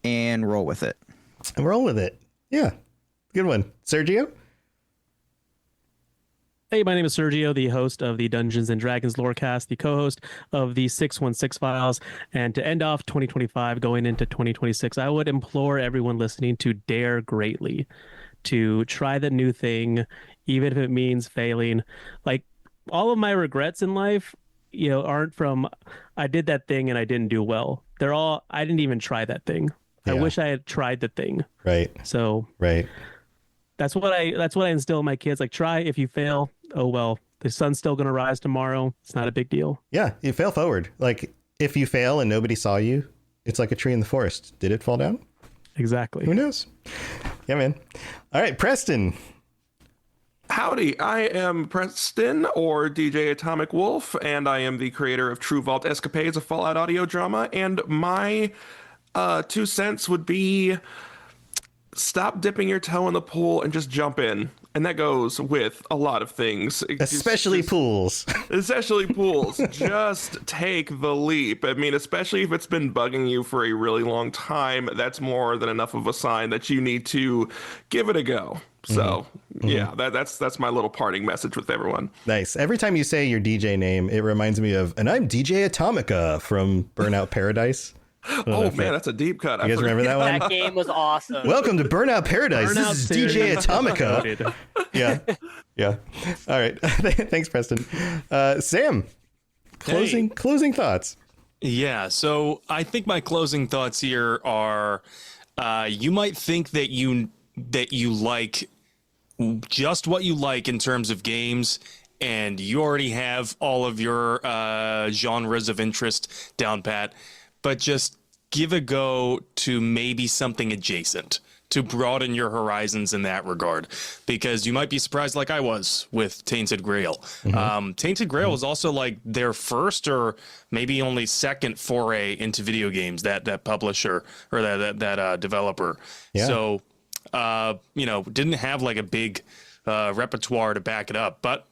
and roll with it. Yeah. Good one. Sergio? Hey, my name is Sergio, the host of the Dungeons and Dragons Lorecast, the co-host of the 616 Files. And to end off 2025, going into 2026, I would implore everyone listening to dare greatly, to try the new thing, even if it means failing. Like, all of my regrets in life, aren't from I did that thing and I didn't do well. They're all, I didn't even try that thing. Yeah. I wish I had tried the thing. Right. So right. That's what I instill in my kids. Like, try. If you fail, oh well, the sun's still going to rise tomorrow. It's not a big deal. Yeah, you fail forward. Like, if you fail and nobody saw you, it's like a tree in the forest. Did it fall down? Exactly. Who knows? Yeah, man. All right, Preston. Howdy, I am Preston, or DJ Atomic Wolf, and I am the creator of True Vault Escapades, a Fallout audio drama, and my 2 cents would be stop dipping your toe in the pool and just jump in. And that goes with a lot of things. Especially pools. Especially pools. Just take the leap. I mean, especially if it's been bugging you for a really long time, that's more than enough of a sign that you need to give it a go. So, yeah, that's my little parting message with everyone. Nice. Every time you say your DJ name, it reminds me of, and I'm DJ Atomica from Burnout Paradise. Oh man, that's a deep cut. You guys remember that one? That game was awesome. Welcome to Burnout Paradise. This is DJ Atomica. Yeah. All right. Thanks, Preston. Sam, closing thoughts. Yeah. So I think my closing thoughts here are, you might think that you like just what you like in terms of games, and you already have all of your genres of interest down pat. But just give a go to maybe something adjacent to broaden your horizons in that regard, because you might be surprised, like I was with Tainted Grail. Tainted Grail was also like their first or maybe only second foray into video games, that publisher or that developer. Yeah. So, didn't have like a big repertoire to back it up, but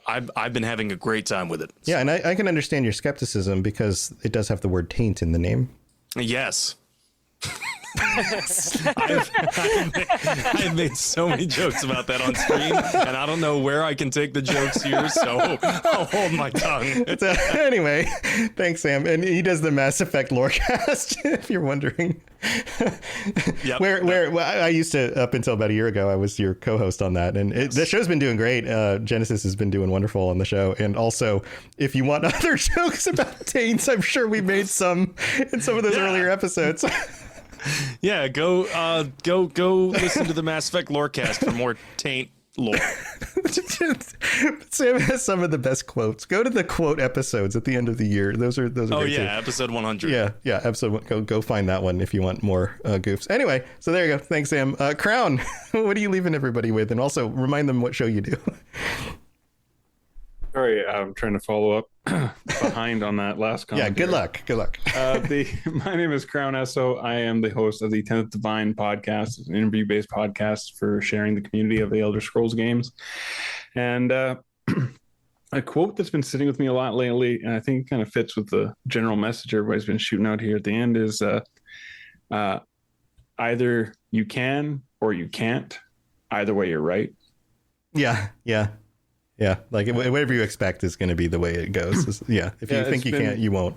I've been having a great time with it. Yeah, and I can understand your skepticism because it does have the word taint in the name. Yes. I've made so many jokes about that on screen, and I don't know where I can take the jokes here, so I'll hold my tongue. Anyway, thanks, Sam. And he does the Mass Effect Lorecast, if you're wondering. Yep. Where I used to, up until about a year ago, I was your co-host on that, and the show's been doing great. Genesis has been doing wonderful on the show, and also, if you want other jokes about taints, I'm sure we made some in some of those earlier episodes. Yeah, go listen to the Mass Effect Lorecast for more taint lore. Sam has some of the best quotes. Go to the quote episodes at the end of the year. Those are oh great yeah, too. episode 100. Yeah, episode. Go find that one if you want more goofs. Anyway, so there you go. Thanks, Sam. Crown, what are you leaving everybody with? And also remind them what show you do. Sorry, I'm trying to follow up behind on that last comment. Yeah, good luck. Good luck. My name is Crown Esso. I am the host of the 10th Divine podcast. It's an interview-based podcast for sharing the community of the Elder Scrolls games. And a quote that's been sitting with me a lot lately, and I think it kind of fits with the general message everybody's been shooting out here at the end, is either you can or you can't. Either way, you're right. Yeah. Like whatever you expect is going to be the way it goes. Yeah. If you think you can't, you won't.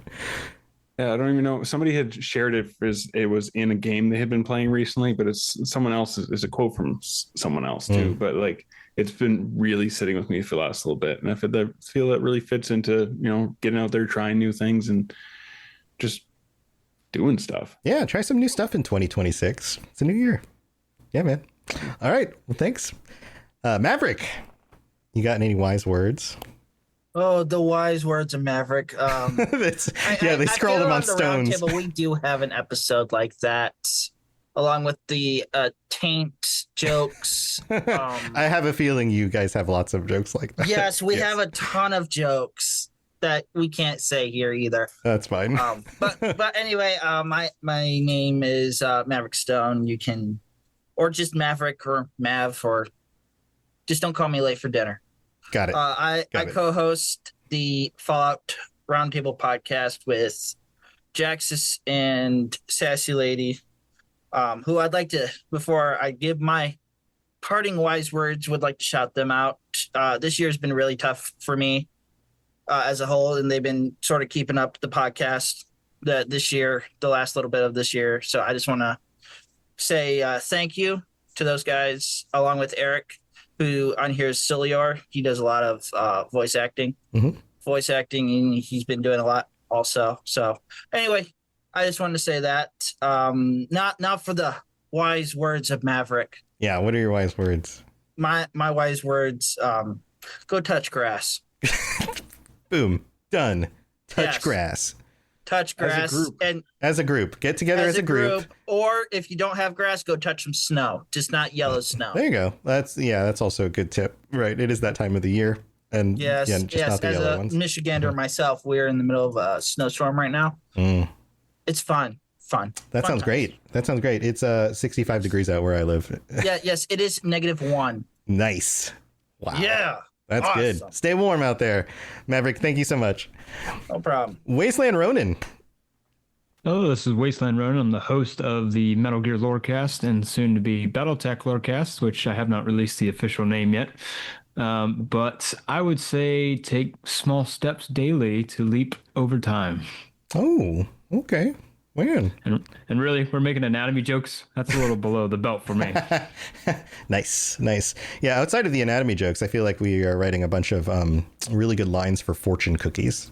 Yeah, I don't even know. Somebody had shared it as it was in a game they had been playing recently, but it's someone else. Is a quote from someone else too. But like, it's been really sitting with me for the last little bit, and I feel that really fits into getting out there, trying new things, and just doing stuff. Yeah, try some new stuff in 2026. It's a new year. Yeah, man. All right. Well, thanks, Maverick. You got any wise words? Oh, the wise words of Maverick. They scrolled them on stones. Roundtable, we do have an episode like that, along with the taint jokes. I have a feeling you guys have lots of jokes like that. Yes, we have a ton of jokes that we can't say here either. That's fine. But anyway, my name is Maverick Stone. You can, or just Maverick or Mav, or just don't call me late for dinner. Got it. I co-host the Fallout Roundtable podcast with Jaxus and Sassy Lady, who I'd like to, before I give my parting wise words, would like to shout them out. This year's been really tough for me as a whole, and they've been sort of keeping up the podcast this year, the last little bit of this year. So I just want to say thank you to those guys, along with Eric, who on here is Cilior. He does a lot of voice acting. Voice acting, and he's been doing a lot also. So anyway, I just wanted to say that. Not for the wise words of Maverick. Yeah, what are your wise words? My wise words, go touch grass. Boom. Done. Touch grass. Touch grass. As a group. Get together as a group. Or if you don't have grass, go touch some snow. Just not yellow snow. There you go. That's also a good tip. Right. It is that time of the year. And yes, not the as yellow a ones. Michigander myself, we're in the middle of a snowstorm right now. It's fun. That sounds great. It's 65 degrees out where I live. Yes, it is -1. Nice. Wow. Yeah. That's awesome. good. Stay warm out there. Maverick, thank you so much. No problem. Wasteland Ronin. Oh, this is Wasteland Ronin. I'm the host of the Metal Gear Lorecast and soon to be Battletech Lorecast, which I have not released the official name yet. But I would say take small steps daily to leap over time. Oh, okay. Man. And really, we're making anatomy jokes. That's a little below the belt for me. Nice. Yeah, outside of the anatomy jokes, I feel like we are writing a bunch of really good lines for fortune cookies.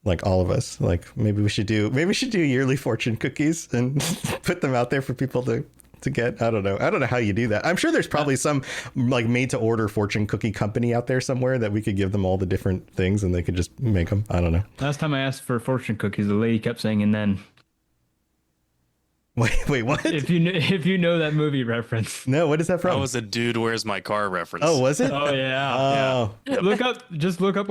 Like all of us. Like maybe we should do yearly fortune cookies and put them out there for people to get. I don't know how you do that. I'm sure there's probably some like made to order fortune cookie company out there somewhere that we could give them all the different things and they could just make them. I don't know. Last time I asked for fortune cookies, the lady kept saying, and then. Wait, what? If you know that movie reference. No, what is that from? That was a Dude, Where's My Car reference. Oh, was it? Oh, yeah. Yeah. Look up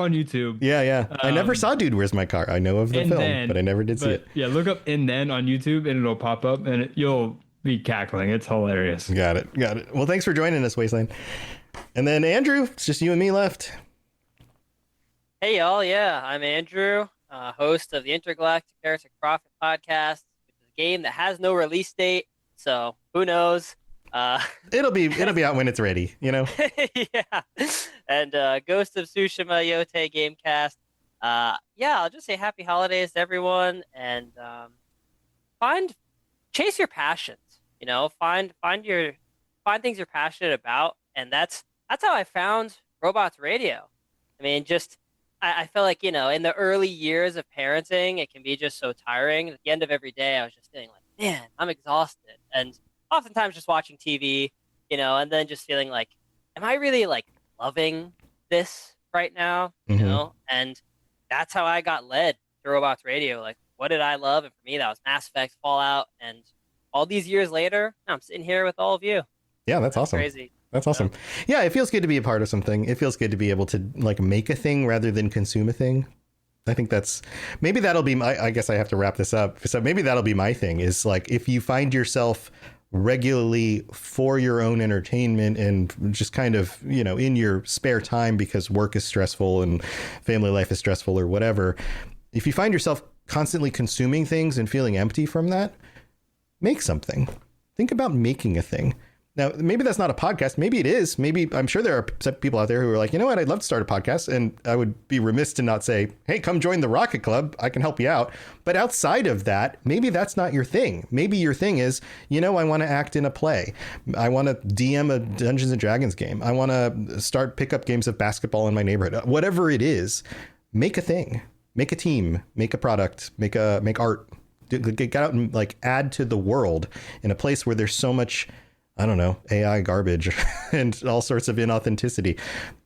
on YouTube. Yeah. I never saw Dude, Where's My Car? I know of the film, but I never did see it. Yeah, look up And Then on YouTube and it'll pop up and you'll be cackling. It's hilarious. Got it. Well, thanks for joining us, Wasteland. And then Andrew, it's just you and me left. Hey, y'all. Yeah, I'm Andrew, host of the Intergalactic Heretic Prophet podcast, which is a game that has no release date. So who knows? It'll be out when it's ready, Yeah. And Ghost of Tsushima Yote Gamecast. I'll just say happy holidays to everyone and chase your passions. Find things you're passionate about, and that's how I found Robots Radio. I mean, I feel like in the early years of parenting, it can be just so tiring. At the end of every day, I was just feeling like, man, I'm exhausted, and oftentimes just watching TV, and then just feeling like, am I really like loving this right now? And that's how I got led to Robots Radio. Like, what did I love? And for me, that was Mass Effect, Fallout, and all these years later, I'm sitting here with all of you. Yeah, that's awesome. Crazy. That's awesome. Yeah, it feels good to be a part of something. It feels good to be able to like make a thing rather than consume a thing. I think maybe that'll be I guess I have to wrap this up. So maybe that'll be my thing is like, if you find yourself regularly for your own entertainment and just kind of, in your spare time because work is stressful and family life is stressful or whatever, if you find yourself constantly consuming things and feeling empty from that, make something. Think about making a thing. Now, maybe that's not a podcast. Maybe it is. Maybe I'm sure there are people out there who are like, you know what? I'd love to start a podcast. And I would be remiss to not say, hey, come join the Rocket Club. I can help you out. But outside of that, maybe that's not your thing. Maybe your thing is, I want to act in a play. I want to DM a Dungeons and Dragons game. I want to start pickup games of basketball in my neighborhood. Whatever it is, make a thing, make a team, make a product, make art, get out and like add to the world in a place where there's so much, I don't know, AI garbage and all sorts of inauthenticity.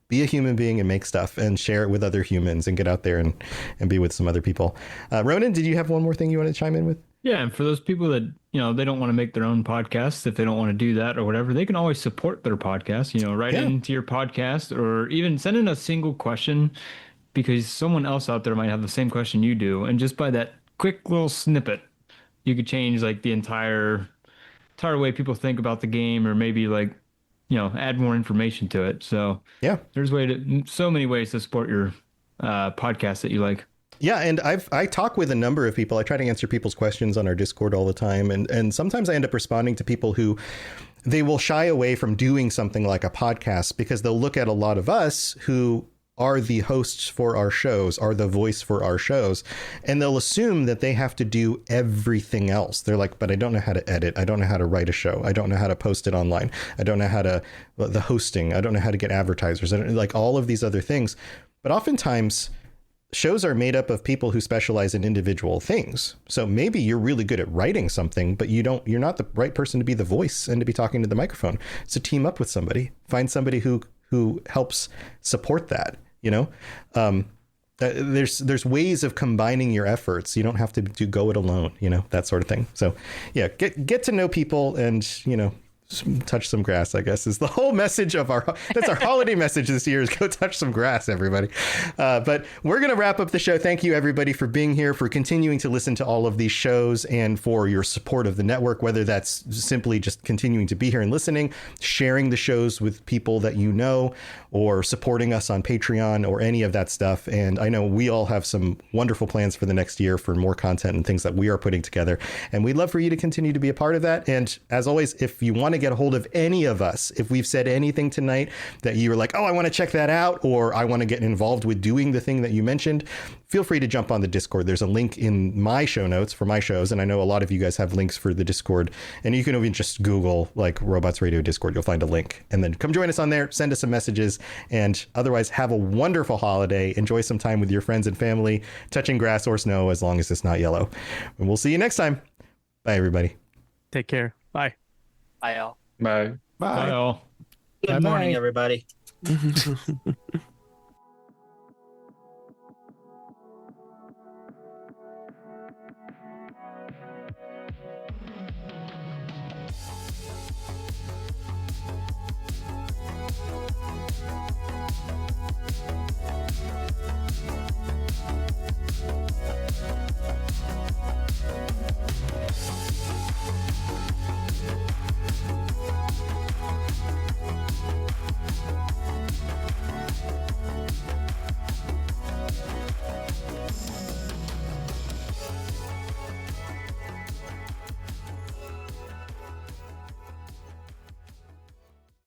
Be a human being and make stuff and share it with other humans and get out there and be with some other people. Ronan, did you have one more thing you want to chime in with? Yeah, and for those people that, they don't want to make their own podcasts, if they don't want to do that or whatever, they can always support their podcast, write into your podcast or even send in a single question because someone else out there might have the same question you do. And just by that quick little snippet, you could change like the entire way people think about the game, or maybe like, add more information to it. So yeah, there's so many ways to support your podcast that you like. Yeah, and I talk with a number of people. I try to answer people's questions on our Discord all the time, and sometimes I end up responding to people who they will shy away from doing something like a podcast because they'll look at a lot of us who are the hosts for our shows, are the voice for our shows, and they'll assume that they have to do everything else. They're like, but I don't know how to edit. I don't know how to write a show. I don't know how to post it online. I don't know how to, the hosting. I don't know how to get advertisers. I don't, like all of these other things. But oftentimes shows are made up of people who specialize in individual things. So maybe you're really good at writing something, but you're not the right person to be the voice and to be talking to the microphone. So team up with somebody, find somebody who helps support that. There's ways of combining your efforts. You don't have to go it alone, that sort of thing. So yeah, get to know people and, touch some grass, I guess, is the whole message of that's our holiday message this year, is go touch some grass, everybody. But we're going to wrap up the show. Thank you, everybody, for being here, for continuing to listen to all of these shows, and for your support of the network, whether that's simply just continuing to be here and listening, sharing the shows with people that you know, or supporting us on Patreon or any of that stuff. And I know we all have some wonderful plans for the next year for more content and things that we are putting together. And we'd love for you to continue to be a part of that. And as always, if you want to get a hold of any of us, if we've said anything tonight that you were like, oh, I want to check that out, or I want to get involved with doing the thing that you mentioned, feel free to jump on the Discord. There's a link in my show notes for my shows. And I know a lot of you guys have links for the Discord, and you can even just Google like Robots Radio Discord. You'll find a link, and then come join us on there, send us some messages, and otherwise have a wonderful holiday. Enjoy some time with your friends and family, touching grass or snow, as long as it's not yellow. And we'll see you next time. Bye, everybody. Take care. Bye. Bye, all. Bye. Bye all. Good morning, everybody.